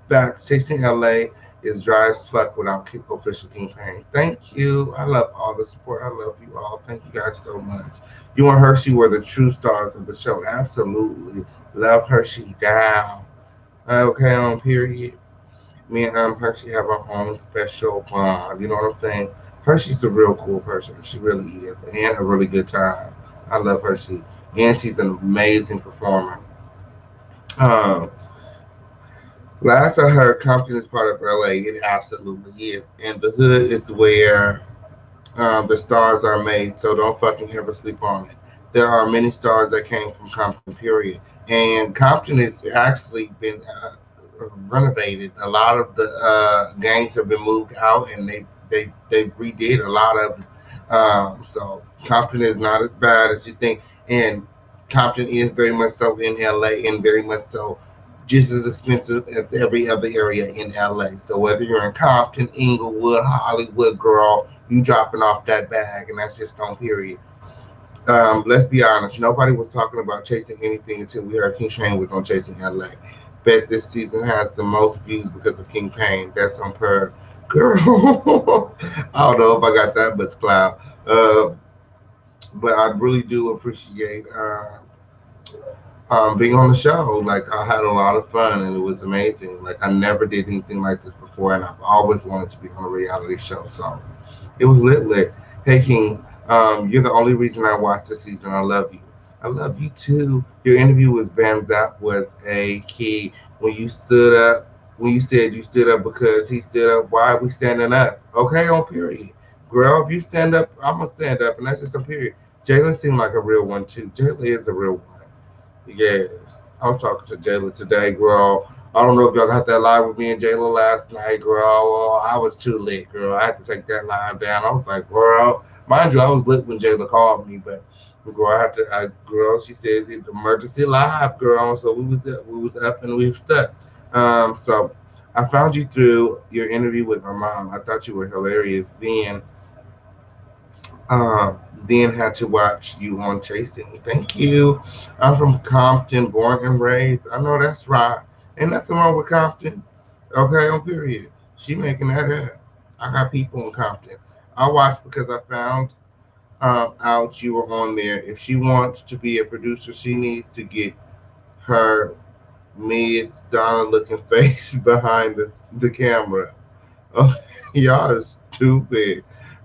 Facts. Chasing LA is dry as fuck without official King Pain. Thank you. I love all the support. I love you all. Thank you guys so much. You and Hershey were the true stars of the show. Absolutely. Love Hershey down. Okay, on period. Me and Hershey have our own special bond. You know what I'm saying? Hershey's a real cool person. She really is. And a really good time. I love Hershey. And she's an amazing performer. Um, Last I heard, Compton is part of LA. It absolutely is. And the hood is where the stars are made, so don't fucking ever sleep on it. There are many stars that came from Compton, period. And Compton has actually been renovated. A lot of the gangs have been moved out, and they redid a lot of it. So Compton is not as bad as you think, and Compton is very much so in LA, and very much so just as expensive as every other area in LA. So whether you're in Compton, Inglewood, Hollywood, girl, you dropping off that bag, and that's just on period. Let's be honest, nobody was talking about chasing anything until we heard King Pain was on Chasing LA. Bet this season has the most views because of King Pain. That's on per girl. I don't know if I got that much clout. Uh, but I really do appreciate being on the show. Like I had a lot of fun and it was amazing. Like I never did anything like this before, and I've always wanted to be on a reality show. So it was lit. Hey King, you're the only reason I watched this season. I love you. I love you too. Your interview with Vanzap was a key. When you stood up, when you said you stood up because he stood up, why are we standing up? Okay, on period. Girl, if you stand up, I'm gonna stand up, and that's just on period. Jalen seemed like a real one too. Jalen is a real one. Yes. I was talking to Jayla today, girl. I don't know if y'all got that live with me and Jayla last night, girl. Oh, I was too lit, girl. I had to take that live down. I was like, girl. Mind you, I was lit when Jayla called me, but girl, girl, she said emergency live, girl. So we was up and we were stuck. So I found you through your interview with my mom. I thought you were hilarious. Then had to watch you on Chasing. Thank you. I'm from Compton, born and raised. I know that's right. Ain't nothing wrong with Compton. Okay, on period. She making that up. I got people in Compton. I watched because I found out you were on there. If she wants to be a producer, she needs to get her mid Donna looking face behind the camera. Oh, y'all are stupid.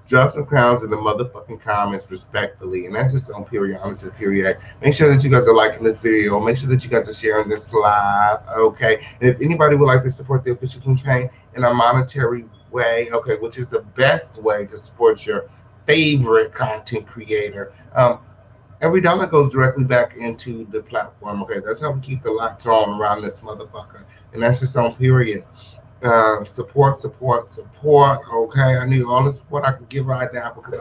Drop some crowns in the motherfucking comments respectfully. And that's just on period, honest and period. Make sure that you guys are liking this video. Make sure that you guys are sharing this live. Okay. And if anybody would like to support the official campaign in a monetary way, okay, which is the best way to support your favorite content creator, every dollar goes directly back into the platform. Okay. That's how we keep the lights on around this motherfucker. And that's just on period. Support. Okay, I need all the support I can give right now because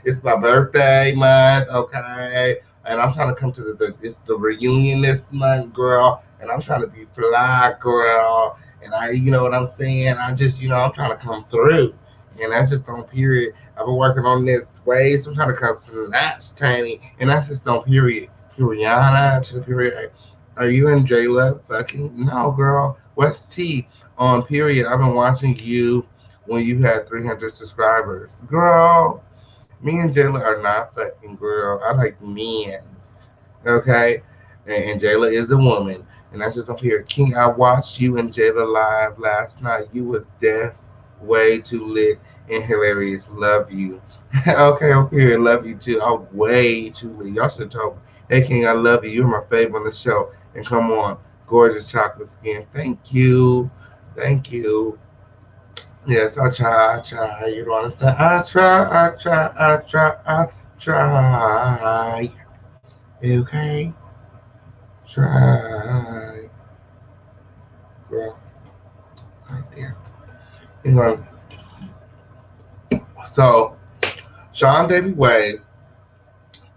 it's my birthday month. Okay, and I'm trying to come to it's the reunion this month, girl, and I'm trying to be fly, girl, and you know what I'm saying. I just, I'm trying to come through, and that's just on period. I've been working on this way, so I'm trying to come snatch tiny, and that's just on period. Rihanna to the period. Are you and Jayla fucking? No, girl. What's T on period? I've been watching you when you had 300 subscribers. Girl, me and Jayla are not fucking, girl. I like men's. Okay? And Jayla is a woman. And that's just up here. King, I watched you and Jayla live last night. You was deaf, way too lit, and hilarious. Love you. Okay, on period. Love you too. I'm way too lit. Y'all should have told me. Hey, King, I love you. You're my favorite on the show. And come on, gorgeous chocolate skin. Thank you. Thank you. Yes, I try. You know what I'm saying? I try. Okay. Try, girl, right there. Anyway, so Sean Davy Way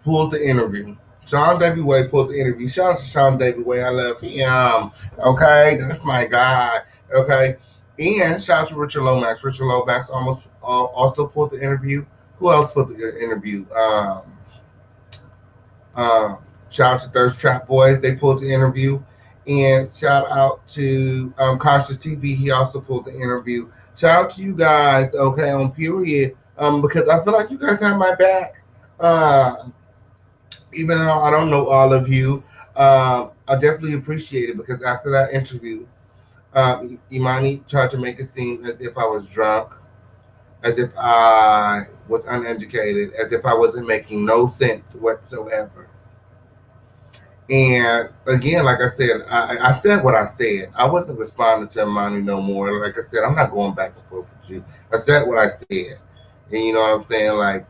pulled the interview. Sean Davy Way pulled the interview. Shout out to Sean Davy Way. I love him. Okay, that's my guy. Okay, and shout out to Richard Lomax. Richard Lomax almost also pulled the interview. Who else put the interview? Um, Shout out to Thirst Trap Boys. They pulled the interview. And shout out to Conscious TV. He also pulled the interview. Shout out to you guys, okay, on Period. Because I feel like you guys have my back. Even though I don't know all of you, I definitely appreciate it because after that interview, Imani tried to make it seem as if I was drunk, as if I was uneducated, as if I wasn't making no sense whatsoever. And again, like I said, I said what I said. I wasn't responding to Imani no more. Like I said, I'm not going back and forth with you. I said what I said. And you know what I'm saying? Like,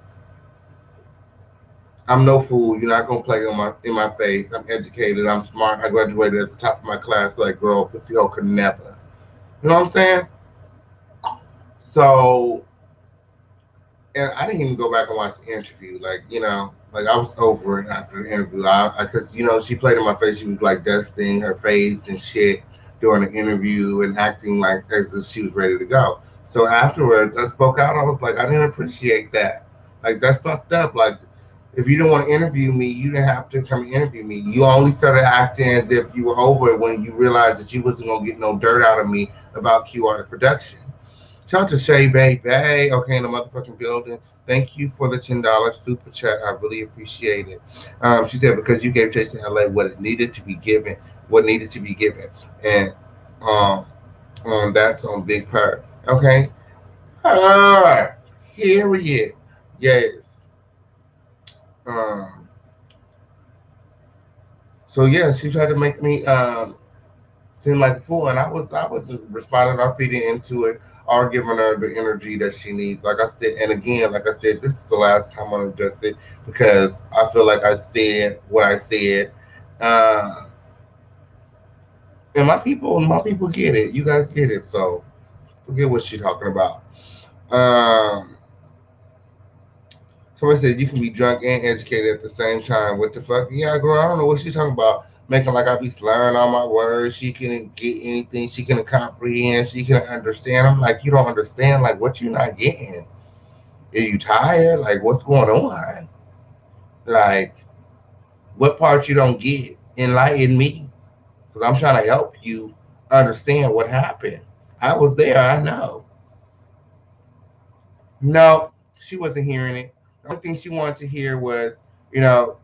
I'm no fool. You're not gonna play in my face. I'm educated. I'm smart. I graduated at the top of my class. Like, girl, pussy hole could never. You know what I'm saying? So, and I didn't even go back and watch the interview. Like, you know, like I was over it after the interview. Because you know, she played in my face. She was like dusting her face and shit during the interview and acting like as if she was ready to go. So afterwards, I spoke out. I was like, I didn't appreciate that. Like, that's fucked up. Like, if you didn't want to interview me, you didn't have to come interview me. You only started acting as if you were over it when you realized that you wasn't gonna get no dirt out of me about QR production. Shout out to Shay Bay Bay, okay, in the motherfucking building. Thank you for the $10 super chat. I really appreciate it. She said because you gave Jason LA what it needed to be given, what needed to be given, and um, that's on Big Purr. Okay, all right, period. Yes. Um, so yeah, she tried to make me seem like a fool, and I wasn't responding or feeding into it or giving her the energy that she needs. Like I said, and again, like I said, this is the last time I'm gonna address it because I feel like I said what I said, uh, and my people get it. You guys get it, so forget what she's talking about. Um, Somebody said you can be drunk and educated at the same time. What the fuck? Yeah, girl, I don't know what she's talking about. Making like I be slurring all my words. She couldn't get anything. She couldn't comprehend. She couldn't understand. I'm like, you don't understand. Like, what you not getting? Are you tired? Like, what's going on? Like, what part you don't get? Enlighten me, because I'm trying to help you understand what happened. I was there. I know. No, she wasn't hearing it. The only thing she wanted to hear was, you know,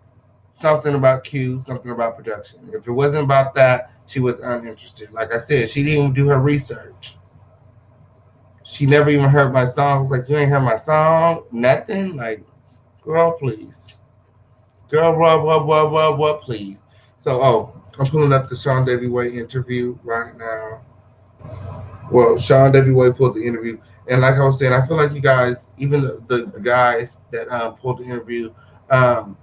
something about cues, something about production. If it wasn't about that, she was uninterested. Like I said, she didn't even do her research. She never even heard my songs. Like, you ain't heard my song? Nothing? Like, girl, please. Girl, what, please. So, I'm pulling up the Sean Davy Way interview right now. Well, Sean Davy Way pulled the interview. And like I was saying, I feel like you guys, even the guys that pulled the interview, um,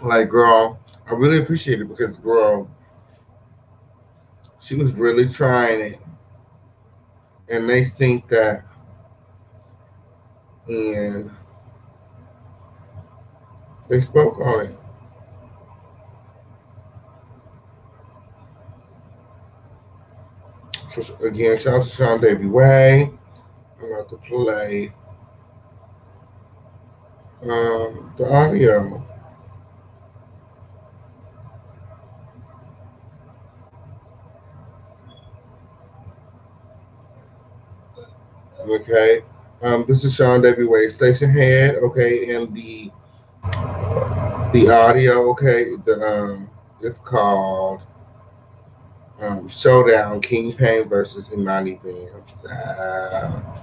like, girl, I really appreciate it because, girl, she was really trying it, and they think that, and they spoke on it. So again, shout out to Sean Davy Way. I'm about to play the audio. Okay, this is Sean Davy Way, station head. Okay, and the audio. Okay, it's called Showdown: King Payne versus Imani Vanzap.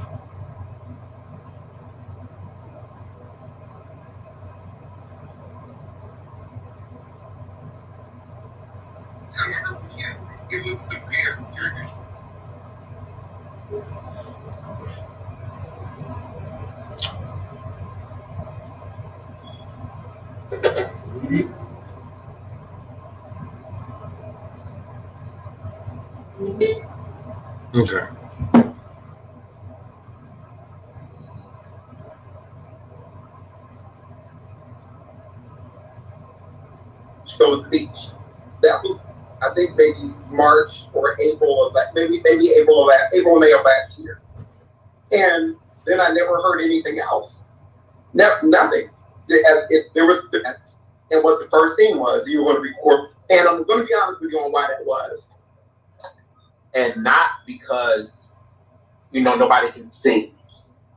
go to the beach. That was, I think, maybe March or April of that, maybe April of that, April, May of last year. And then I never heard anything else. Nothing. There was, and what the first thing was, you were going to record. And I'm going to be honest with you on why that was. And not because, nobody can sing.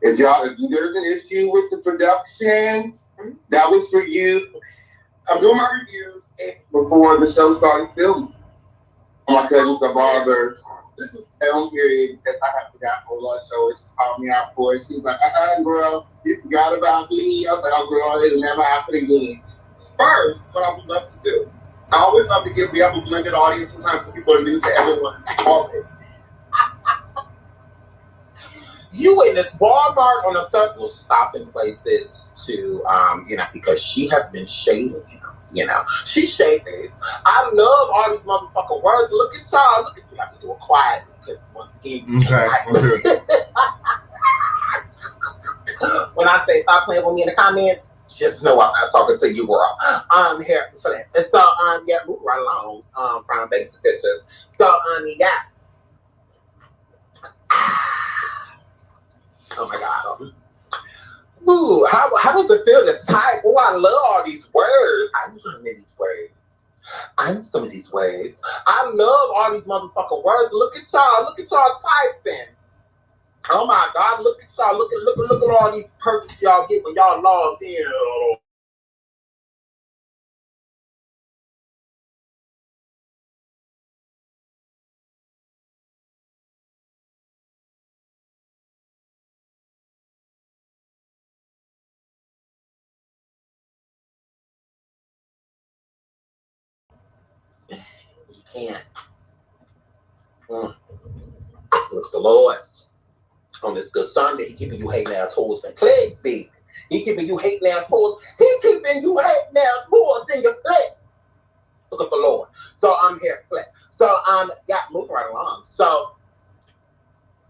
If there's an issue with the production, that was for you. I'm doing my reviews before the show started filming. My cousin's a barber. This is film period because I have forgotten all our shows. Called me out for it. She's like, girl, you forgot about me. I was like, oh, girl, it'll never happen again. First, what I would love to do, I always love to we have a blended audience sometimes, so people are new to everyone. Always. You in this Walmart on the third will stop in places to, because she has been shading him. She shades. I love all these motherfucking words. Look at y'all. Look at you. I have to do it quietly because once again, when I say stop playing with me in the comments, just know I'm not talking to you, world. Here for that. And so, move right along. From basic pictures. So, yeah. Oh my God. Ooh, how does it feel to type? Oh, I love all these words. I'm learning these words. I know some of these words. I love all these motherfucking words. Look at y'all typing. Oh my God, look at y'all. Look at all these perks y'all get when y'all logged in. You can't. With the Lord. On this good Sunday, he keeping you hating assholes and plague big. He keeping you hating assholes. He keeping you hating assholes in your plague. Look at the Lord. So I'm here. So moving right along. So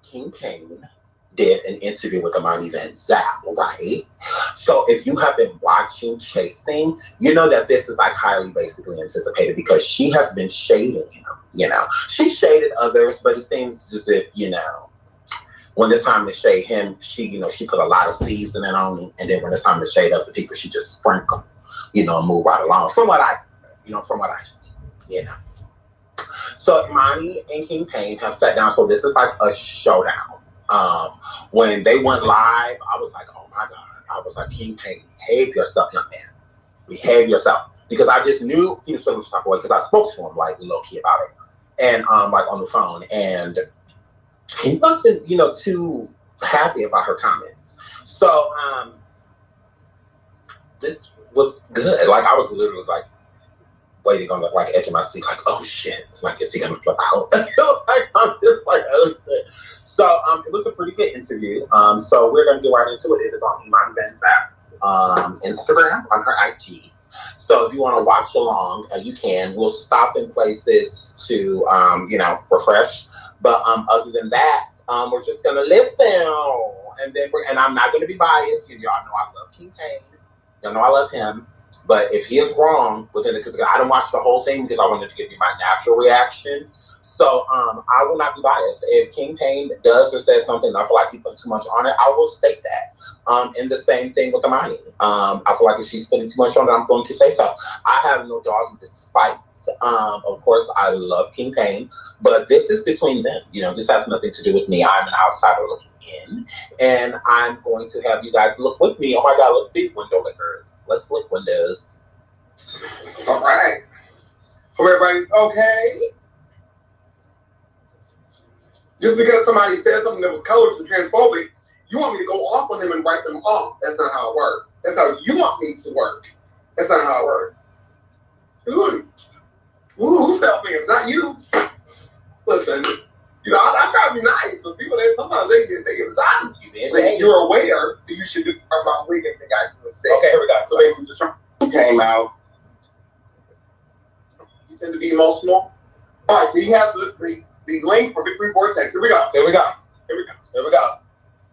King Kane did an interview with Imani Vanzap, right? So if you have been watching Chasing, you know that this is like highly basically anticipated because she has been shading him. She shaded others, but it seems as if when it's time to shade him, she put a lot of seasoning on him, and then when it's time to shade other people, she just sprinkle, and move right along. From what I see. So Imani and King Payne have sat down. So this is like a showdown. When they went live, I was like, oh my God. I was like, King Payne, behave yourself, young man. Behave yourself. Because I just knew he was feeling some type of way because I spoke to him like low-key about it. And like on the phone. And he wasn't, too happy about her comments. So this was good. Like I was literally like waiting on the edge of my seat, like, oh shit, like is he gonna flip out? I'm just like, oh shit. So it was a pretty good interview. So we're gonna get right into it. It is on Imani Vanzap's Instagram, on her IG. So if you want to watch along, you can. We'll stop in places to refresh. But other than that, we're just gonna listen, and then I'm not gonna be biased. Y'all know I love King Payne. Y'all know I love him. But if he is wrong within it, because I didn't watch the whole thing because I wanted to give you my natural reaction. So I will not be biased. If King Payne does or says something, I feel like he put too much on it, I will state that. And the same thing with Imani. I feel like if she's putting too much on it, I'm going to say so. I have no dog in this fight. Of course, I love King Payne, but this is between them. This has nothing to do with me. I'm an outsider looking in, and I'm going to have you guys look with me. Oh my God, let's be window lickers. Let's lick windows. All right. Hope everybody's okay. Just because somebody said something that was colorist and transphobic, you want me to go off on them and write them off. That's not how it works. That's how you want me to work. That's not how it works. Who's helping? It's not you. Listen, I try to be nice, but people, sometimes they get beside you. So you're aware that you should do about weekends and guys say. Okay, here we go. So basically, just came out. You tend to be emotional. All right, so he has the link for Victory Vortex. Here we go.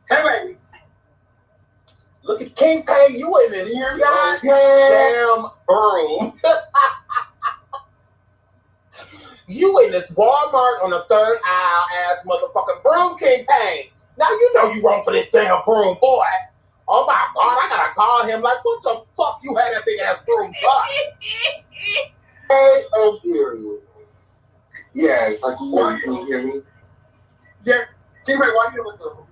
Hey, baby. Look at King Payne. You in this. You hear me? Damn broom. You in this Walmart on the third aisle ass motherfucking broom campaign. Now you know you wrong for this damn broom, boy. Oh my God, I gotta call him. Like, what the fuck you had that big ass broom for? Hey, oh, period. Yes, I can hear you. Can you hear me? Yeah. King Ray, why you doing this?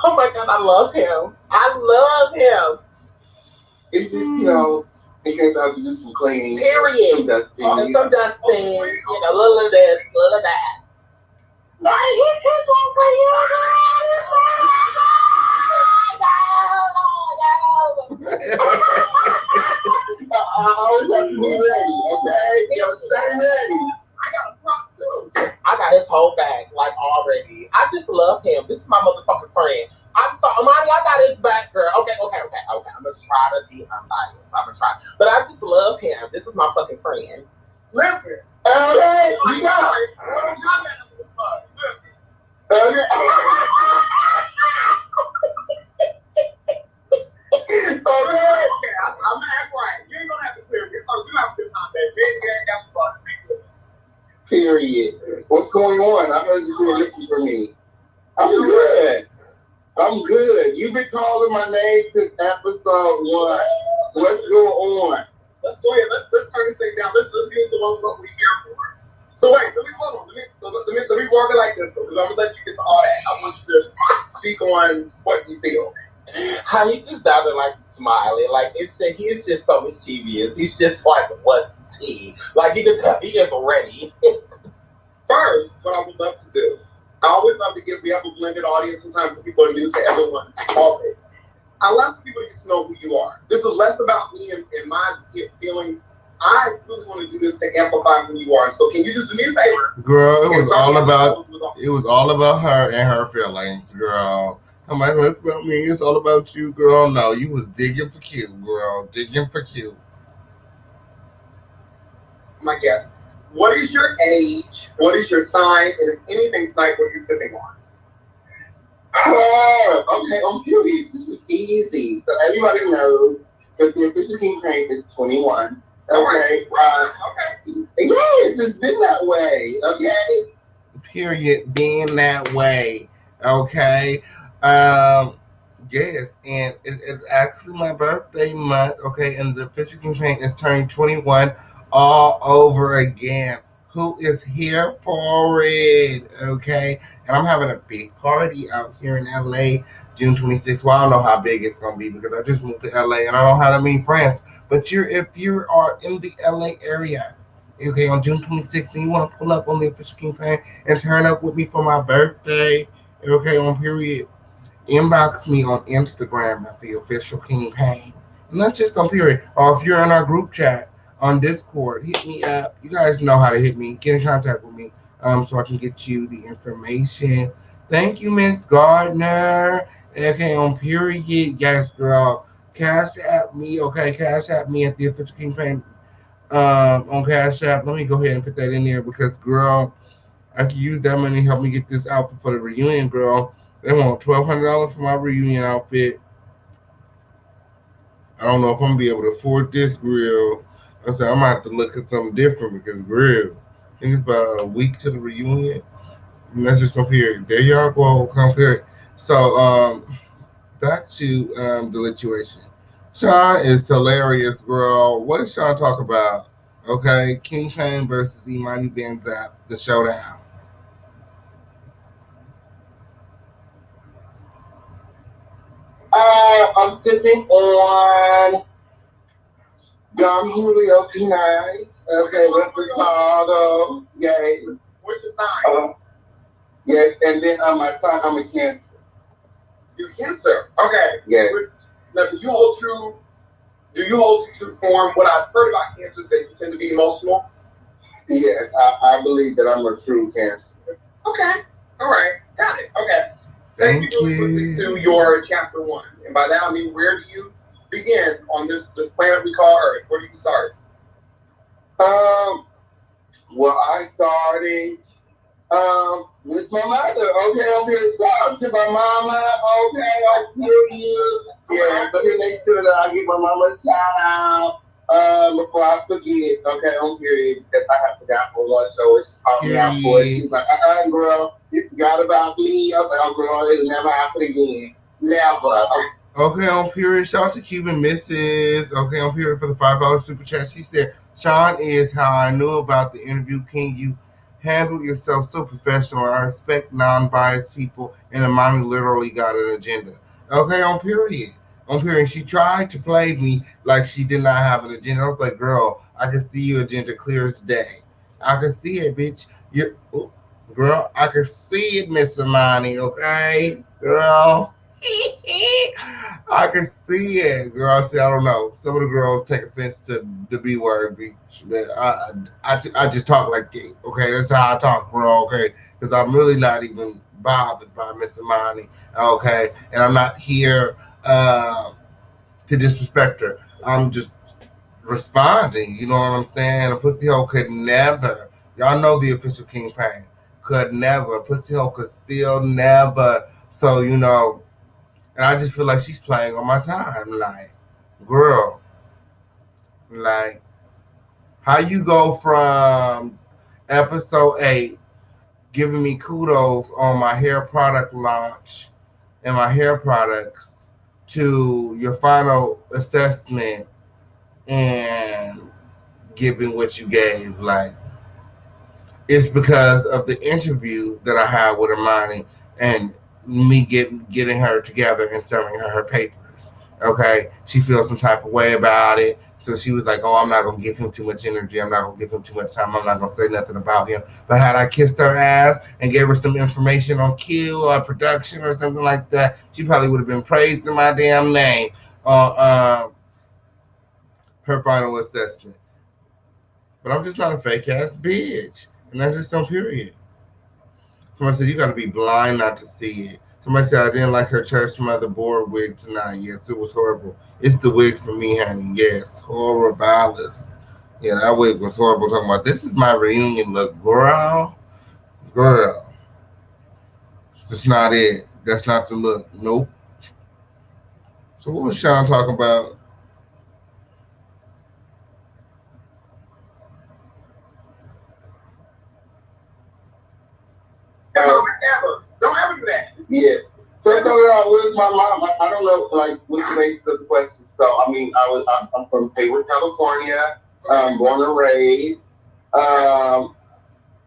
Oh my God, I love him. I love him. It's just, you know, because I was just some cleaning. Period. Some dusting. Oh, and some dusting. You know, little of this, little of that. Like, I always have to be ready, okay? You know, stay ready. I got a prop too. I got his whole bag, like already. I just love him. This is my motherfucking friend. I'm sorry, Imani, I got his back, girl. Okay. I'm gonna try to be unbiased. I'm gonna try. But I just love him. This is my fucking friend. Listen. Okay, you got it. What am I at this time? Listen. Okay. Okay, I'm gonna act right. You ain't gonna have to clear me. Oh, you have to time, baby. You ain't got to fuck me. Period. What's going on? I heard you were looking for me. I'm good. I'm good. You've been calling my name since episode 1. What's going on? Let's go ahead. Let's turn this thing down. Let's get into what we're here for. So wait, let me work it like this, because I'm gonna let you get to all that. I want you to speak on what you feel. How he just down there like smiling, like he's just so mischievous. He's just like, what's he? Like he is ready. First, what I would love to do, I always love to we have a blended audience. Sometimes people are new to everyone. Always. I love for people to get to know who you are. This is less about me and my feelings. I really want to do this to amplify who you are. So can you just do me a favor? Girl, it was all about her and her feelings, girl. I'm like, it's about me. It's all about you, girl. No, you was digging for Q, girl. Digging for Q. My guess. What is your age? What is your sign? And if anything tonight, what are you sipping on? Okay, on period. This is easy. So everybody knows that the official king crank is 21. Okay. Okay. Yeah, it's just been that way. Okay. Period. Being that way. Okay. Yes, and it's actually my birthday month. Okay, and the official king crank is turning 21 all over again. Who is here for it? Okay, and I'm having a big party out here in LA, June 26th. Well, I don't know how big it's gonna be because I just moved to LA and I don't have that many friends. But if you are in the LA area, okay, on June 26th, and you want to pull up on the official King Pain and turn up with me for my birthday, okay, on period, inbox me on Instagram at the official King Pain. And that's just on period. Or if you're in our group chat on Discord, hit me up. You guys know how to hit me. Get in contact with me so I can get you the information. Thank you, Miss Gardner. Okay, on period. Yes, girl. Cash App me, okay? Cash App me at the official King Pain on Cash App. Let me go ahead and put that in there because, girl, I can use that money to help me get this outfit for the reunion, girl. They want $1,200 for my reunion outfit. I don't know if I'm gonna be able to afford this grill. I said I'm gonna have to look at something different because grill. I think it's about a week to the reunion. And that's just some period. There y'all go, come period. So back to the situation. Sean is hilarious, girl. What does Sean talk about? Okay, King Payne versus Imani Vanzap, the showdown. I'm sipping on Don Julio tonight. Okay, with Ricardo. Yes. What's your sign? Yes, and then my sign, I'm a Cancer. You're Cancer. Okay. Yes. Now, do you hold true to form? What I've heard about Cancer is that you tend to be emotional. Yes, I believe that I'm a true Cancer. Okay. All right. Got it. Okay. Take me really quickly to your chapter 1. And by that, I mean, where do you begin on this planet we call Earth? Where do you start? Well, I started With my mother, okay, I'm here to talk to my mama, okay, I'll hear you. Yeah, let me make sure that I give my mama a shout out. Before I forget, okay, on period, because I have forgot for one show, it's called me out for it. Period. She's like, girl, you forgot about me. I was like, oh, girl, it'll never happen again. Never. Okay, on period. Shout out to Cuban Mrs. Okay, on period for the $5 super chat. She said, Sean is how I knew about the interview. Can you handle yourself so professional? I respect non-biased people, and the mommy literally got an agenda. Okay, on period. On period. She tried to play me like she did not have an agenda. I was like, girl, I can see your agenda clear as day. I can see it, bitch. Girl, I can see it, Miss Imani, okay? Girl. I can see it, girl. See, I don't know. Some of the girls take offense to the B word, bitch. But I just talk like that. Okay, that's how I talk, girl. Okay, because I'm really not even bothered by Miss Imani. Okay, and I'm not here to disrespect her. I'm just responding. You know what I'm saying? A pussy hole could never. Y'all know the official King Pain could never. A pussy hole could still never. So and I just feel like she's playing on my time. Like, girl, like, how you go from episode 8 giving me kudos on my hair product launch and my hair products to your final assessment and giving what you gave? Like, it's because of the interview that I had with Imani and me getting her together and sending her papers. Okay, she feels some type of way about it, so she was like, "Oh, I'm not gonna give him too much energy. I'm not gonna give him too much time. I'm not gonna say nothing about him." But had I kissed her ass and gave her some information on Q or production or something like that, she probably would have been praising my damn name on her final assessment. But I'm just not a fake ass bitch, and that's just on period. Somebody said you got to be blind not to see it. Somebody said I didn't like her church mother board wig tonight. Yes, it was horrible. It's the wig for me, honey. Yes, horribilis. Yeah, that wig was horrible. Talking about this is my reunion look, girl. Girl, that's not it. That's not the look. Nope. So what was Sean talking about? Don't ever do that. Yeah. So I told her I was my mom. I don't know, like, what's the basis of the question. So I mean, I'm from Hayward, California. Born and raised.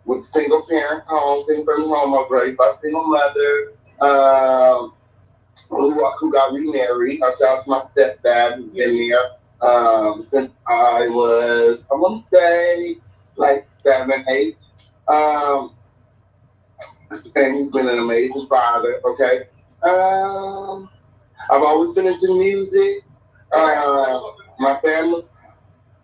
With a single parent home, single family home. I was raised by a single mother. Who got remarried. I shout out to my stepdad who's been there since I want to say like 7, 8. And he's been an amazing father. Okay. I've always been into music. My family,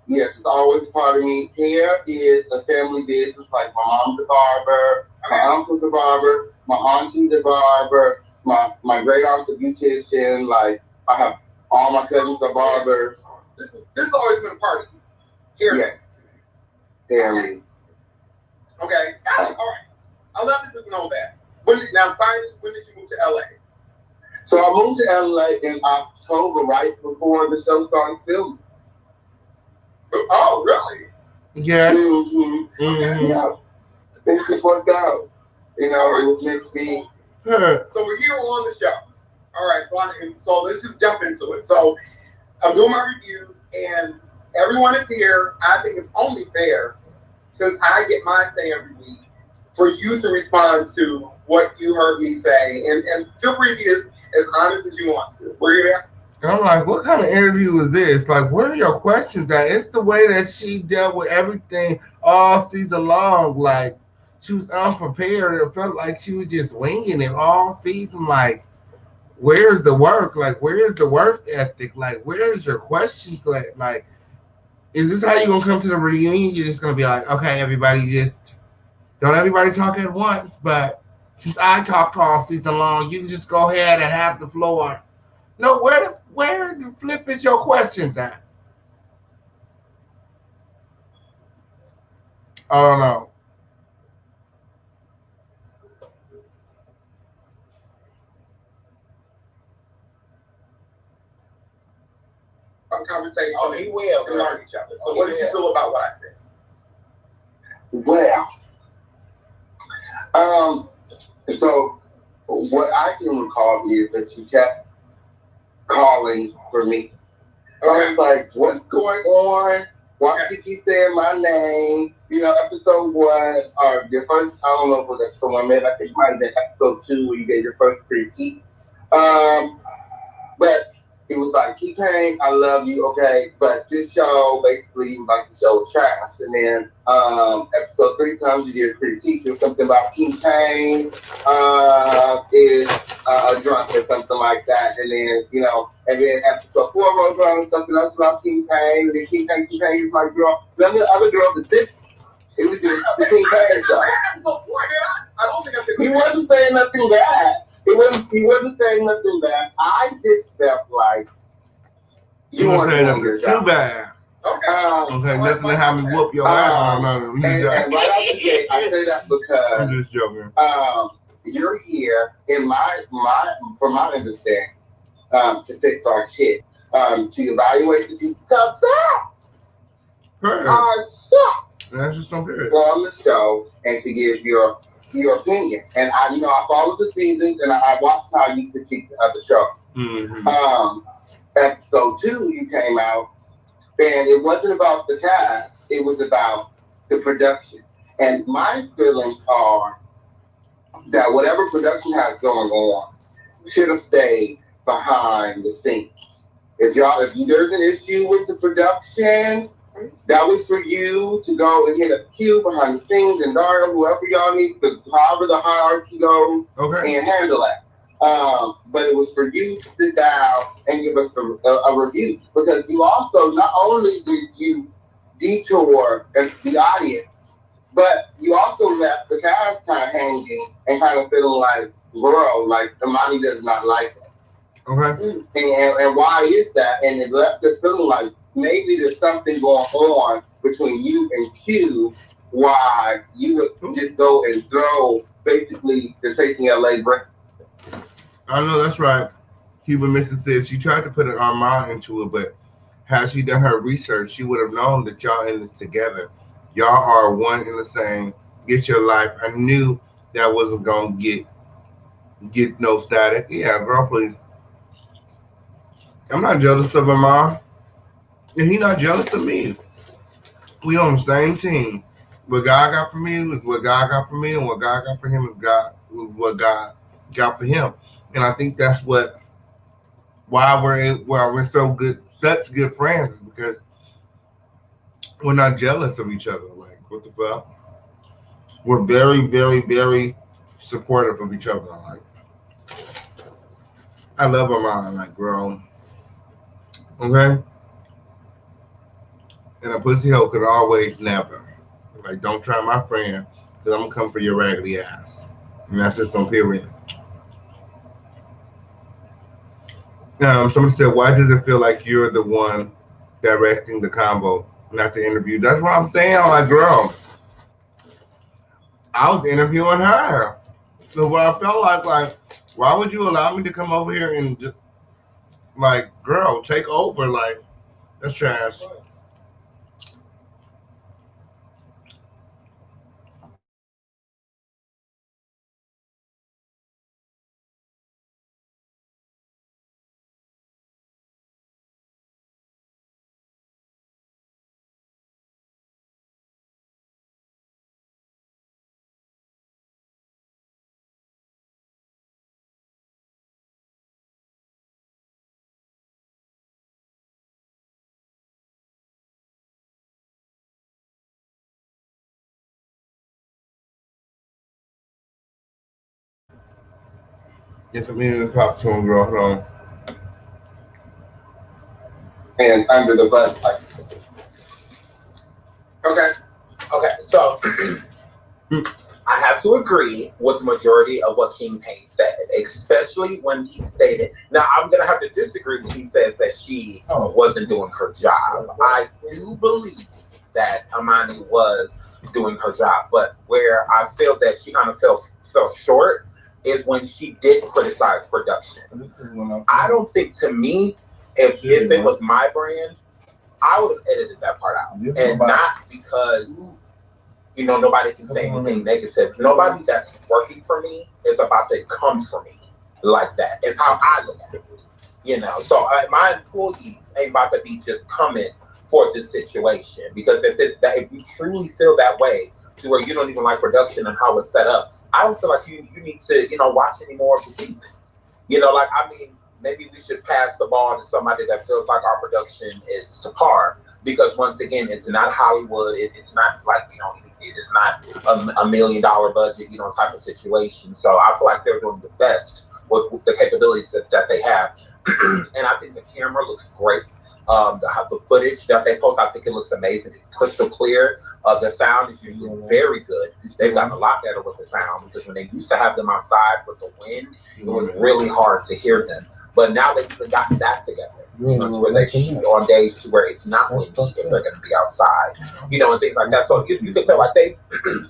yes, it's always part of me. Hair is a family business. Like my mom's a barber, my uncle's a barber, my auntie's a barber, my great aunt's a beautician. Like I have all my cousins are barbers. This has always been a part of you. Hair. Yes. Hair. Okay. All right. I love to just know that. When did you move to LA? So I moved to LA in October, right before the show started filming. Oh, really? Yes. Mm-hmm. Mm-hmm. Yeah. Things just worked out. It was meant to be. So we're here on the show. All right, so let's just jump into it. So I'm doing my reviews, and everyone is here. I think it's only fair, since I get my say every week, for you to respond to what you heard me say, and feel free to be as honest as you want to. We're here. And I'm like, what kind of interview is this? Like, where are your questions at? It's the way that she dealt with everything all season long. Like, she was unprepared. It felt like she was just winging it all season. Like, where's the work? Like, where's the work ethic? Like, where's your questions? Like, is this how you're going to come to the reunion? You're just going to be like, okay, everybody just, don't everybody talk at once. But since I talked all season long, you can just go ahead and have the floor. No, where the flip is your questions at? I don't know. So he will learn each other. So what did you feel about what I said? Well, so what I can recall is that you kept calling for me. I was like, what's going on? Why do you keep saying my name? You know, episode 1, or your first, I don't know if it was episode 1, maybe I think it might have been episode 2 where you gave your first critique. But it was like, T-Pain, I love you, okay, but this show basically was like the show was trash. And then episode 3 comes, you did a critique or something about T-Pain is a drunk or something like that. And then, you know, and then episode 4 rolls on something else about T-Pain. And then T-Pain is my girl. None of the other girls exist. It was just the T-Pain show. I don't think I said he wasn't saying nothing bad. He wasn't saying nothing bad. I just felt like you weren't doing your job. Too bad. Okay, nothing to have me whoop your ass. And right out the gate, I say that because I'm just joking. You're here in from my understanding, to fix our shit, to evaluate the details That's just some period. on the show, and to give your opinion. And I followed the seasons, and I watched how you critique the other show. Mm-hmm. Episode 2, you came out, and it wasn't about the cast; it was about the production. And my feelings are that whatever production has going on should have stayed behind the scenes. If there's an issue with the production, that was for you to go and hit a cue behind the scenes and Dario, whoever y'all need, however the hierarchy goes, and handle that. But it was for you to sit down and give us a review, because you also, not only did you detour the audience, but you also left the cast kind of hanging and kind of feeling like, girl, like Imani does not like us. Okay. And why is that? And it left us feeling like maybe there's something going on between you and Q, why you would just go and throw basically the Chasing LA brick. I know that's right. Cuban Missy said she tried to put an Armand into it, but had she done her research, she would have known that y'all in this together. Y'all are one and the same. Get your life. I knew that wasn't gonna get no static. Yeah, girl, please. I'm not jealous of Armand, and he not jealous of me. We on the same team. What God got for me is what God got for me, and what God got for him is what God got for him. And I think that's why we're so good, such good friends, is because we're not jealous of each other. Like, what the fuck? We're very, very, very supportive of each other. Like, I love Armand, like, girl. Okay? And a pussy hoe could always never. Like, don't try my friend, because I'm going to come for your raggedy ass. And that's just on period. Somebody said, why does it feel like you're the one directing the combo, not the interview? That's what I'm saying. I'm like, girl, I was interviewing her. So what I felt like, why would you allow me to come over here and just, like, girl, take over? Like, that's trash. Get some in the popcorn, girl. Hold on. And under the bus, like. Okay, so I have to agree with the majority of what King Payne said, especially when he stated. Now, I'm going to have to disagree when he says that she wasn't doing her job. I do believe that Imani was doing her job, but where I feel that she kind of fell short is when she did criticize production. I don't think, to me, if it was my brand, I would have edited that part out, and not because nobody can say anything negative. Nobody that's working for me is about to come for me like that. It's how I look at it. So my employees ain't about to be just coming for this situation, because if you truly feel that way to where you don't even like production and how it's set up, I don't feel like you need to watch any more of the season. Maybe we should pass the ball to somebody that feels like our production is to par, because once again, it's not Hollywood. It's not like it's not a $1 million budget type of situation. So I feel like they're doing the best with the capabilities that they have. And I think the camera looks great. The footage that they post, I think it looks amazing. It's crystal clear. The sound is usually very good. They've gotten a lot better with the sound, because when they used to have them outside with the wind, it was really hard to hear them. But now they've even gotten that together, to where they shoot on days to where it's not windy if they're going to be outside, and things like that. So you can tell like they've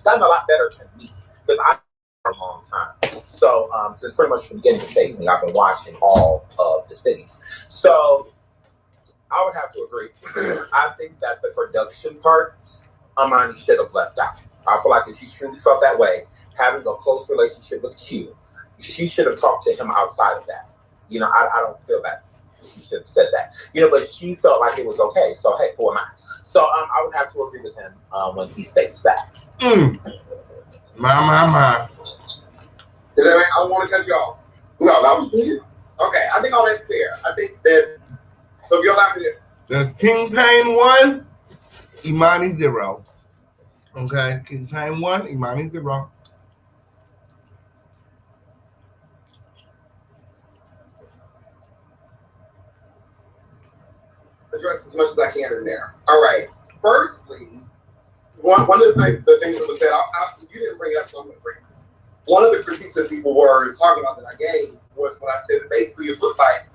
gotten a lot better than me, because I've been for a long time. So since pretty much from beginning of Chasing, I've been watching all of the cities. So I would have to agree. I think that the production part, Imani should have left out. I feel like if she truly felt that way, having a close relationship with Q, she should have talked to him outside of that. I don't feel that she should have said that. But she felt like it was okay. So hey, who am I? So I would have to agree with him when he states that. My. Does that mean I don't want to cut you off? No, that was good. Okay, I think all that's fair. I think that. So if you're allowed to. There's King Pain 1, Imani 0. Okay, King Pain 1, Imani 0. Address as much as I can in there. All right. Firstly, one of the things that was said, you didn't bring it up, so I'm going to bring it up. One of the critiques that people were talking about that I gave was when I said that basically it looked like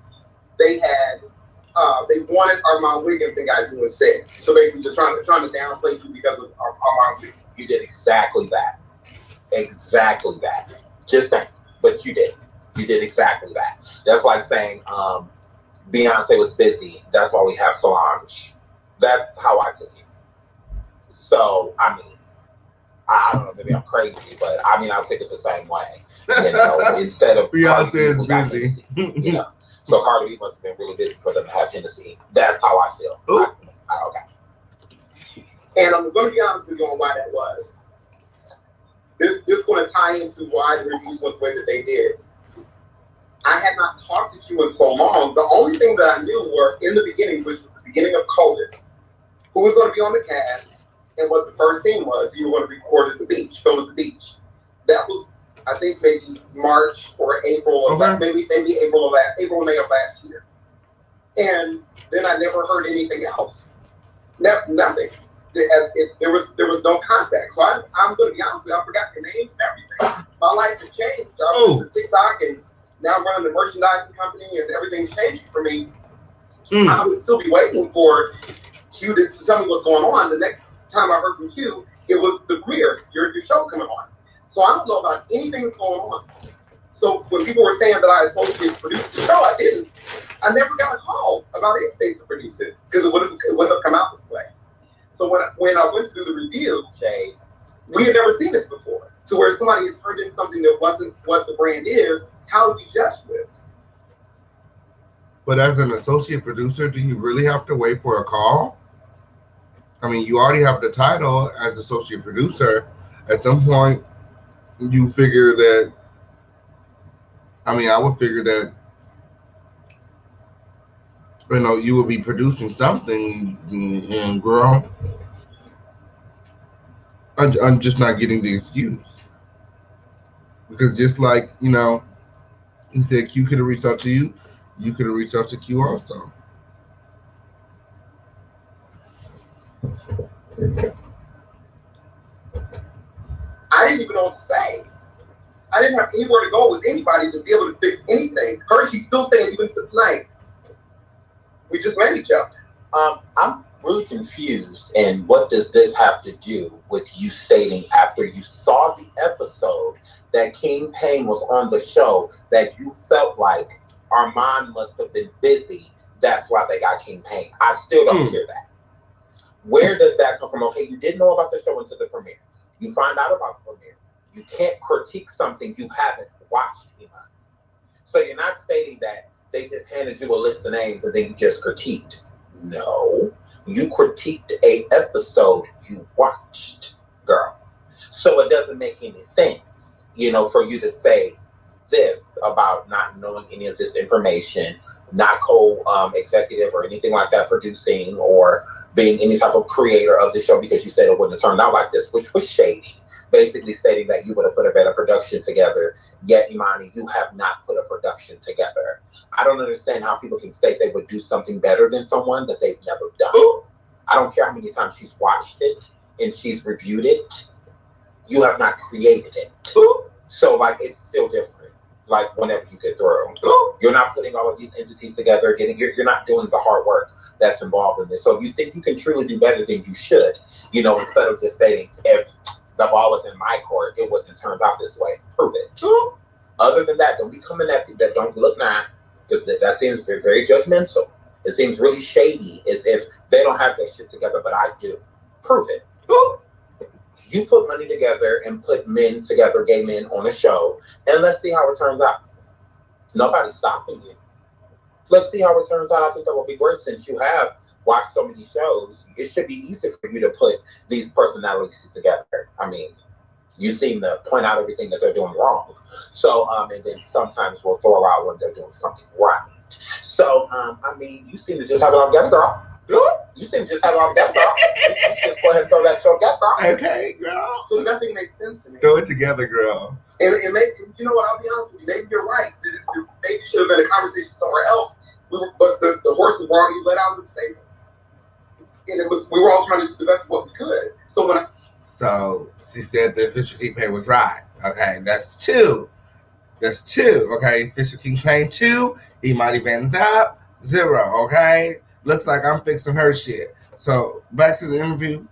they had they wanted Armand Wiggins and guys doing said. So basically just trying to downplay you because of Armand Wiggins. You did exactly that. Exactly that. Just saying. But you did. You did exactly that. That's like saying Beyonce was busy. That's why we have Solange. That's how I took it. So, I don't know, maybe I'm crazy, but I'll take it the same way. Instead of Beyonce is busy. Hennessy, so Cardi B must have been really busy for them to have Hennessy. That's how I feel. Okay. And I'm going to be honest with you on why that was. This is going to tie into why the reviews went the way that they did. I had not talked to you in so long. The only thing that I knew were in the beginning, which was the beginning of COVID, who was going to be on the cast, and what the first scene was. You were going to record at the beach, film at the beach. That was, I think, maybe March or April, maybe April or May of last year. And then I never heard anything else. Nothing. There was no contact. So I'm going to be honest with you, I forgot your names and everything. My life has changed. I was to TikTok and now I'm running the merchandising company and everything's changing for me. I would still be waiting for Q to tell me what's going on. The next time I heard from Q, it was the premiere. Your show's coming on. So I don't know about anything that's going on. So when people were saying that I associate produced the show, I didn't. I never got a call about anything to produce it because it wouldn't have come out this way. So when I went to do the review, we had never seen this before. To where somebody had turned in something that wasn't what the brand is. How do we judge this? But as an associate producer, do you really have to wait for a call? You already have the title as associate producer. At some point, you figure that, I would figure that, you will be producing something, and girl, I'm just not getting the excuse. Because just like, he said Q could have reached out to you, you could have reached out to Q also. I didn't even know what to say. I didn't have anywhere to go with anybody to be able to fix anything. She's still saying even to tonight, we just met each other. I'm really confused. And what does this have to do with you stating after you saw the episode that King Pain was on the show that you felt like Armand must have been busy? That's why they got King Pain. I still don't hear that. Where does that come from? Okay, you didn't know about the show until the premiere. You find out about the premiere. You can't critique something you haven't watched, Imani. So you're not stating that they just handed you a list of names and then you just critiqued. No, you critiqued a episode you watched, girl. So it doesn't make any sense, for you to say this about not knowing any of this information, not co-executive or anything like that, producing or being any type of creator of the show, because you said it wouldn't have turned out like this, which was shady. Basically stating that you would have put a better production together, yet Imani, you have not put a production together. I don't understand how people can state they would do something better than someone that they've never done. I don't care how many times she's watched it and she's reviewed it. You have not created it. So, it's still different. Whenever you get through, you're not putting all of these entities together, you're not doing the hard work that's involved in this. So if you think you can truly do better than you should, instead of just stating, if the ball is in my court, it wouldn't have turned out this way. Prove it. Other than that, don't be coming at people that don't look now, because that seems very, very judgmental. It seems really shady, as if they don't have their shit together, but I do. Prove it. You put money together and put men together, gay men, on a show, and let's see how it turns out. Nobody's stopping you. Let's see how it turns out. I think that will be great, since you have watched so many shows. It should be easy for you to put these personalities together. I mean, you seem to point out everything that they're doing wrong. So, and then sometimes we'll throw out when they're doing something right. So, you seem to just have it all together, girl. You seem to just have it all together, girl. You just go ahead and throw that show together, girl. Okay, girl. So nothing makes sense to me. Throw it together, girl. And maybe, I'll be honest with you, maybe you're right. Maybe it should have been a conversation somewhere else. But the horses were already let out of the stable. And we were all trying to do the best of what we could. So she said the official campaign was right. Okay, that's two. Okay, official campaign 2, Imani Vanzap 0. Okay, looks like I'm fixing her shit. So back to the interview.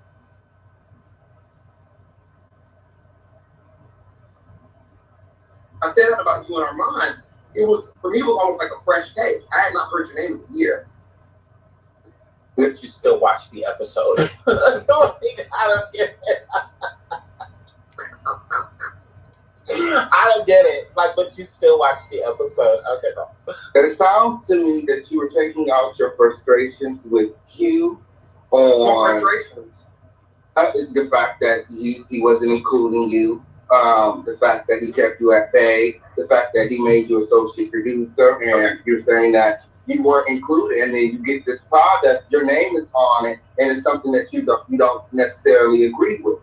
I said that about you and Armand. For me, it was almost like a fresh take. I had not heard your name in a year. But you still watch the episode. I don't get it. I don't get it. But you still watch the episode. Okay, no. It sounds to me that you were taking out your frustrations with Q on the fact that he wasn't including you, the fact that he kept you at bay, the fact that he made you associate producer, and you're saying that you weren't included, and then you get this product, your name is on it, and it's something that you don't necessarily agree with.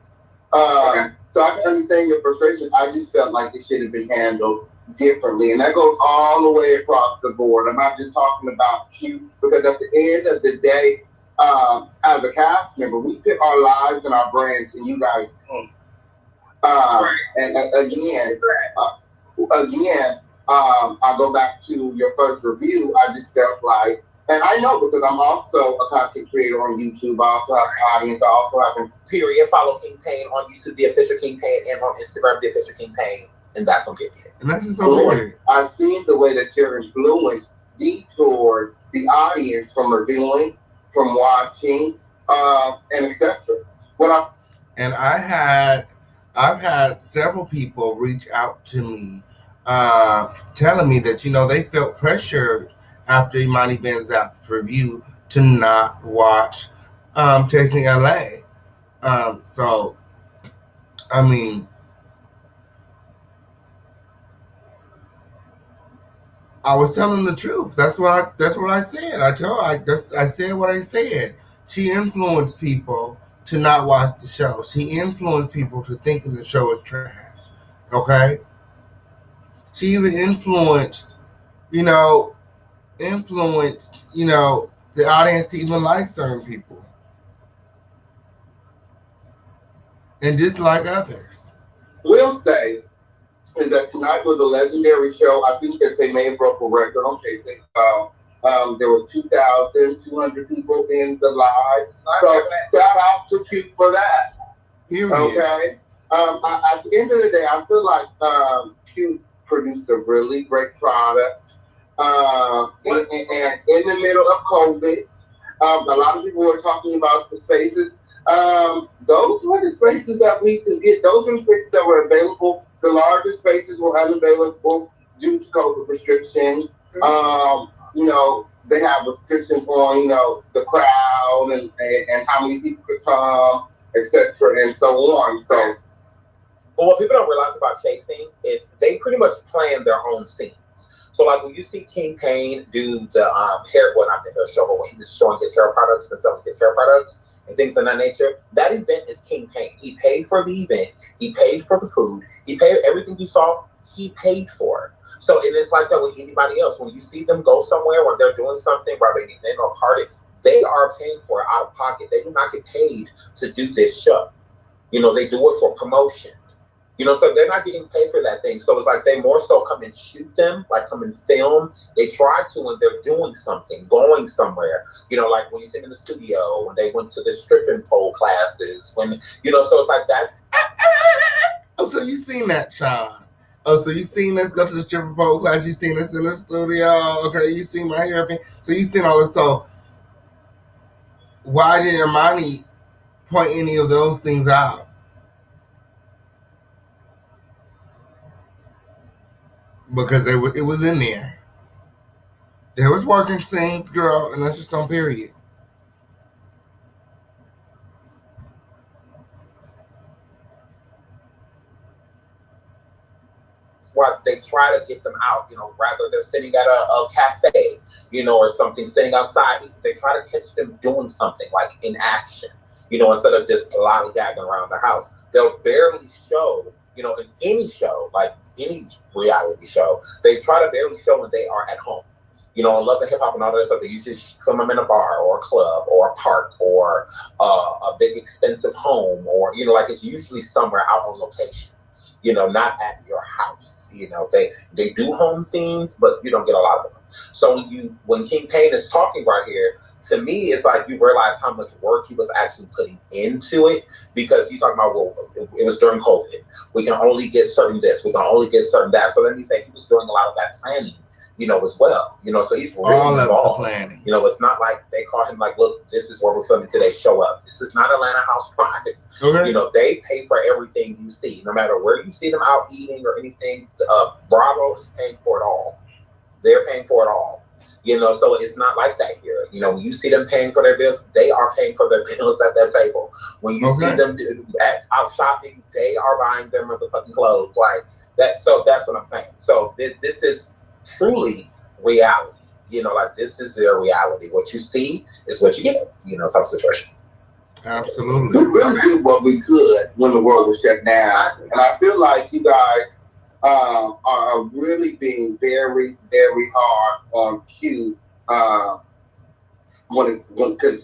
So I can understand your frustration. I just felt like it should have been handled differently, and that goes all the way across the board. I'm not just talking about you, because at the end of the day, as a cast member, we put our lives and our brands in you guys' hands. And again, I'll go back to your first review. I just felt like, and I know because I'm also a content creator on YouTube. I also have an audience. I also have a period. Follow King Payne on YouTube, the official King Payne, and on Instagram, the official King Payne, and that's on period. And that's just my I've seen the way that your influence detoured the audience from reviewing, from watching, and etc. I've had several people reach out to me, telling me that they felt pressured after Imani Vanzap's review to not watch Chasing LA. So I mean, I was telling the truth. That's what I said. I said what I said. She influenced people to not watch the show. She influenced people to thinking the show is trash. Okay? She even influenced, the audience to even like certain people and dislike others. We'll say is that tonight was a legendary show. I think that they may have broke a record on Chasing. There was 2,200 people in the live. So shout out to Q for that. Okay. At the end of the day, I feel like Q produced a really great product. And in the middle of COVID, A lot of people were talking about the spaces. Those were the spaces that we could get. Those were the spaces that were available. The larger spaces were unavailable due to COVID restrictions. They have restrictions on, the crowd and how many people could come, etc., and so on. So, but what people don't realize about chasing is they pretty much plan their own scenes. So, like when you see King Payne do the hair, well, not the hair show, but when he was showing his hair products and selling his hair products and things of that nature, that event is King Payne. He paid for the event, he paid for the food, he paid everything you saw, he paid for it. So, and it's like that with anybody else. When you see them go somewhere or they're doing something, whether they event or party, they are paying for it out of pocket. They do not get paid to do this show. They do it for promotion. So they're not getting paid for that thing. So it's like they more so come and shoot them, like come and film. They try to when they're doing something, going somewhere. Like when you see them in the studio, when they went to the stripping pole classes, so it's like that. Oh, so you seen that, Sean? Oh, so you seen us go to the stripping pole class? You seen us in the studio? Okay, you seen my hair? So you seen all this. So why didn't Imani point any of those things out? Because it was in there. There was working scenes, girl, and that's just on period. Why they try to get them out, rather they're sitting at a cafe, or something, sitting outside. They try to catch them doing something, like in action, instead of just lollygagging around the house. They'll barely show, in any show, like any reality show, they try to barely show when they are at home. On Love and Hip Hop and all that stuff, they usually film them in a bar or a club or a park or a big expensive home, or like it's usually somewhere out on location, not at your house. They do home scenes, but you don't get a lot of them. So when King Payne is talking right here, to me, it's like you realize how much work he was actually putting into it, because he's talking about, well, it was during COVID. We can only get certain this, we can only get certain that. So let me say he was doing a lot of that planning, as well. So he's really all involved. Of the planning. It's not like they call him like, look, this is where we're filming today, show up. This is not Atlanta Housewives. Okay. They pay for everything you see, no matter where you see them out eating or anything. Bravo is paying for it all. They're paying for it all. So it's not like that here. When you see them paying for their bills, they are paying for their bills at that table. When you see them out shopping, they are buying their motherfucking clothes. Like that. So that's what I'm saying. So this is truly reality. Like this is their reality. What you see is what you get. Type of situation. Absolutely. We really did what we could when the world was shut down, and I feel like you guys are really being very, very hard on cue. Because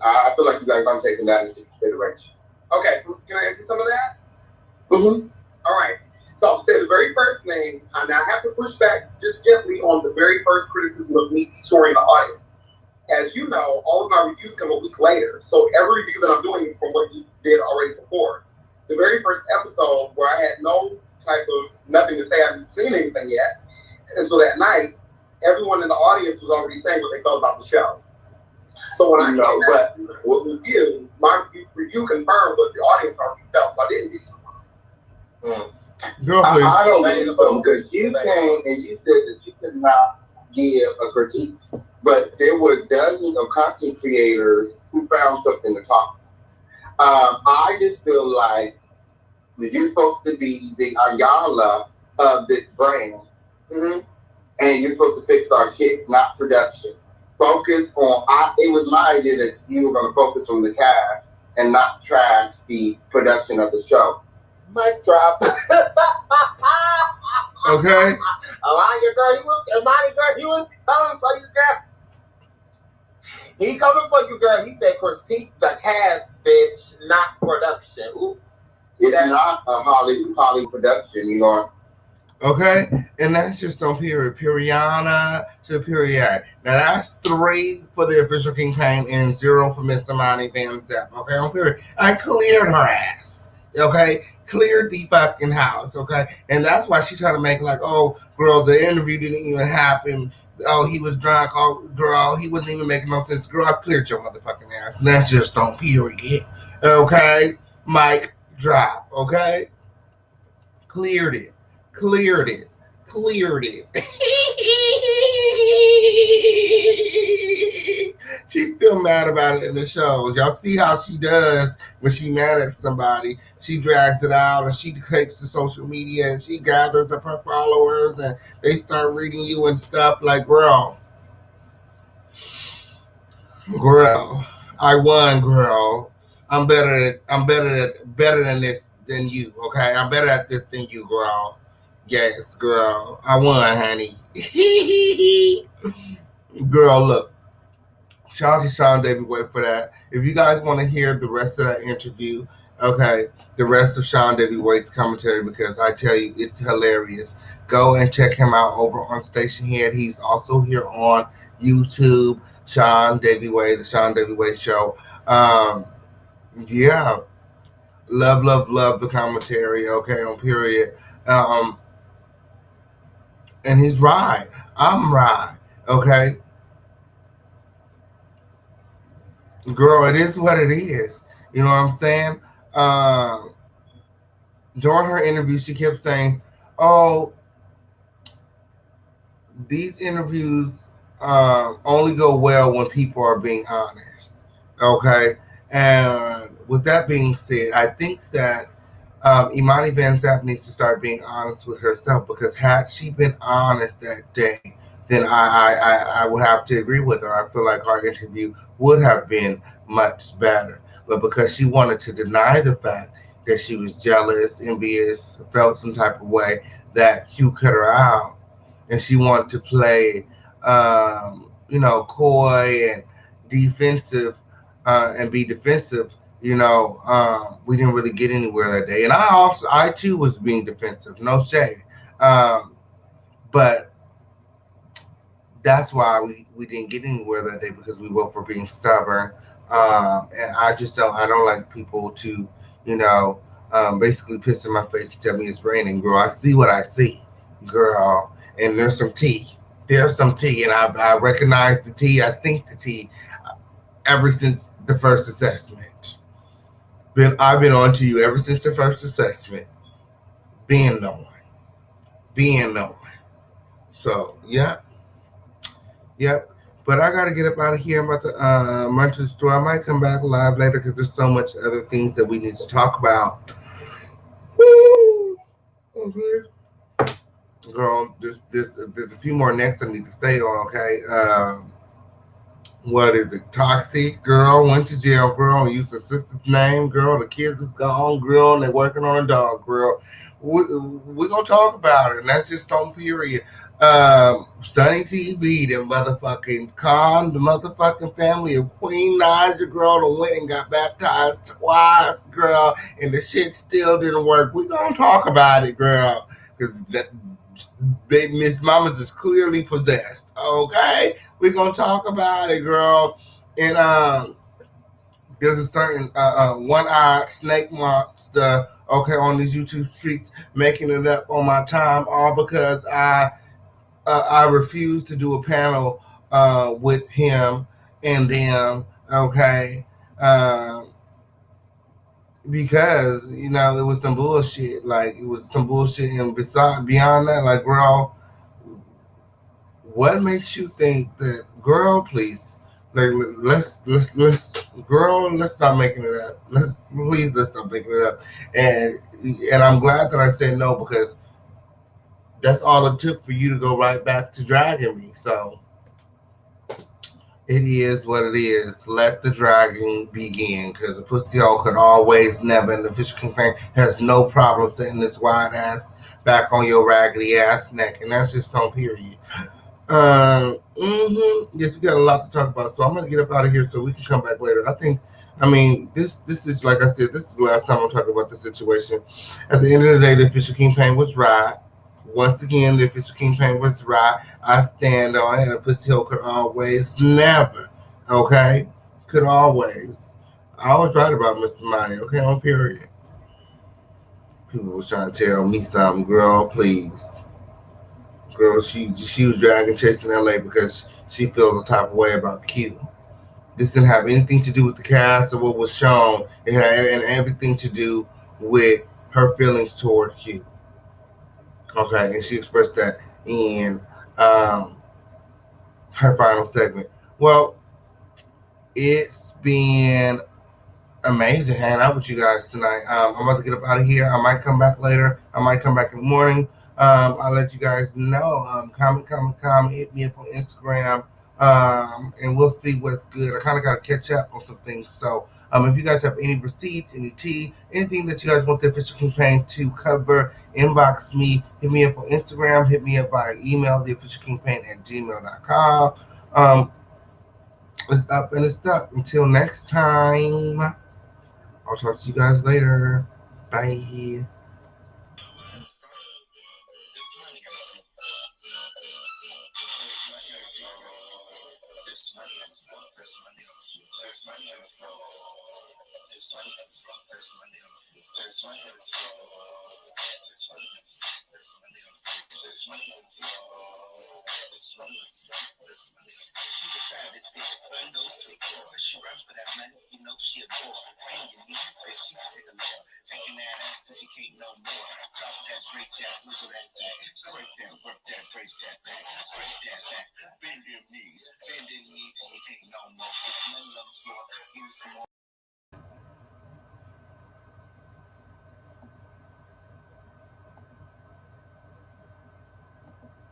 I feel like you guys aren't taking that into consideration. Okay, so can I answer some of that? Mm-hmm. All right. So I'll say the very first thing, and I have to push back just gently on the very first criticism of me detouring the audience. As you know, all of my reviews come a week later, so every review that I'm doing is from what you did already before. The very first episode where I had no type of nothing to say, I haven't seen anything yet, and so that night, everyone in the audience was already saying what they felt about the show. So when I came back with review, my review confirmed what the audience already felt, so I didn't get Girl, I don't think so, because you came and you said that you could not give a critique, but there were dozens of content creators who found something to talk about. I just feel like you're supposed to be the Ayala of this brand, and you're supposed to fix our shit, not production. Focus on, it was my idea that you were going to focus on the cast and not trash the production of the show. Mic drop. Okay. Imani girl, he was coming for you, girl. He coming for you, girl. He said critique the cast, bitch, not production. Ooh. It's not a Hollywood production, Okay, and that's just on period. Periana to period. Now that's 3 for the official King Payne and 0 for Miss Imani Vanzap. Okay, on period. I cleared her ass. Okay, cleared the fucking house. Okay, and that's why she's trying to make like, oh, girl, the interview didn't even happen Oh, he was drunk. Oh, girl, he wasn't even making no sense. Girl, I cleared your motherfucking ass. And that's just on period. Okay? Mic drop. Okay? Cleared it. Cleared it. Cleared it. She's still mad about it in the shows. Y'all see how she does when she mad at somebody. She drags it out and she takes to social media and she gathers up her followers and they start reading you and stuff like, girl, I won, girl. I'm better than this than you, okay? I'm better at this than you, girl. Yes, girl. I won, honey. Girl, look. Shout out to Sean David Wade for that. If you guys want to hear the rest of that interview, okay, the rest of Sean David Wade's commentary, because I tell you, it's hilarious. Go and check him out over on Station Head. He's also here on YouTube. Sean David Wade, the Sean David Wade Show. Yeah, love the commentary. Okay, on period. And he's right. I'm right. Okay. Girl, it is what it is. You know what I'm saying? During her interview, she kept saying, "Oh, these interviews only go well when people are being honest." Okay, and with that being said, I think that Imani Vanzap needs to start being honest with herself, because had she been honest that day, then I would have to agree with her. I feel like our interview would have been much better. But because she wanted to deny the fact that she was jealous, envious, felt some type of way, that Q cut her out, and she wanted to play, coy and defensive, and be defensive. We didn't really get anywhere that day, and I too was being defensive. No shade, but that's why we didn't get anywhere that day, because we both were being stubborn. And I don't like people to, basically piss in my face and tell me it's raining, girl. I see what I see, girl, and there's some tea. There's some tea, and I recognize the tea. I think the tea ever since the first assessment. I've been on to you ever since the first assessment, being known. So yeah. Yep. But I gotta get up out of here. I'm about to run to the store. I might come back live later because there's so much other things that we need to talk about. Woo! Okay. Girl, there's a few more necks I need to stay on, okay? What is it? Toxic, girl, went to jail, girl, and used her sister's name, girl. The kids is gone, girl, and they're working on a dog, girl. We're gonna talk about it, and that's just on period. Sunny TV, the motherfucking the motherfucking family of Queen Naja, girl, and went and got baptized twice, girl, and the shit still didn't work. We gonna talk about it, girl, because that baby Miss Mamas is clearly possessed. Okay, we gonna talk about it, girl. And there's a certain one-eyed snake monster, okay, on these YouTube streets, making it up on my time, all because I refused to do a panel with him and them, okay, because it was some bullshit. Like, it was some bullshit, and beyond that, like, girl, what makes you think that, girl? Please, like, let's girl, let's stop making it up. Let's stop making it up. And I'm glad that I said no, because that's all it took for you to go right back to dragging me. So it is what it is. Let the dragging begin, because a pussy hole could always never, and the official campaign has no problem setting this wide ass back on your raggedy ass neck, and that's just on period. Yes, we got a lot to talk about, so I'm gonna get up out of here so we can come back later. This is, like I said, this is the last time I'm talking about the situation. At the end of the day, the official campaign was right. Once again, the official campaign was right. I stand on it. A pussy hole could always never, okay? Could always. I was right about Mr. Money, okay? On period. People was trying to tell me something, girl, please. Girl, she was dragging chasing LA because she feels a type of way about Q. This didn't have anything to do with the cast or what was shown. It had and everything to do with her feelings toward Q. Okay, and she expressed that in um, her final segment. Well, it's been amazing hanging out with you guys tonight. I'm about to get up out of here. I might come back later. I might come back in the morning. I'll let you guys know. Comment. Hit me up on Instagram. And we'll see what's good. I kind of got to catch up on some things. So if you guys have any receipts, any tea, anything that you guys want the official campaign to cover, inbox me. Hit me up on Instagram. Hit me up by email, theofficialcampaign@gmail.com. It's up and it's up. Until next time. I'll talk to you guys later. Bye.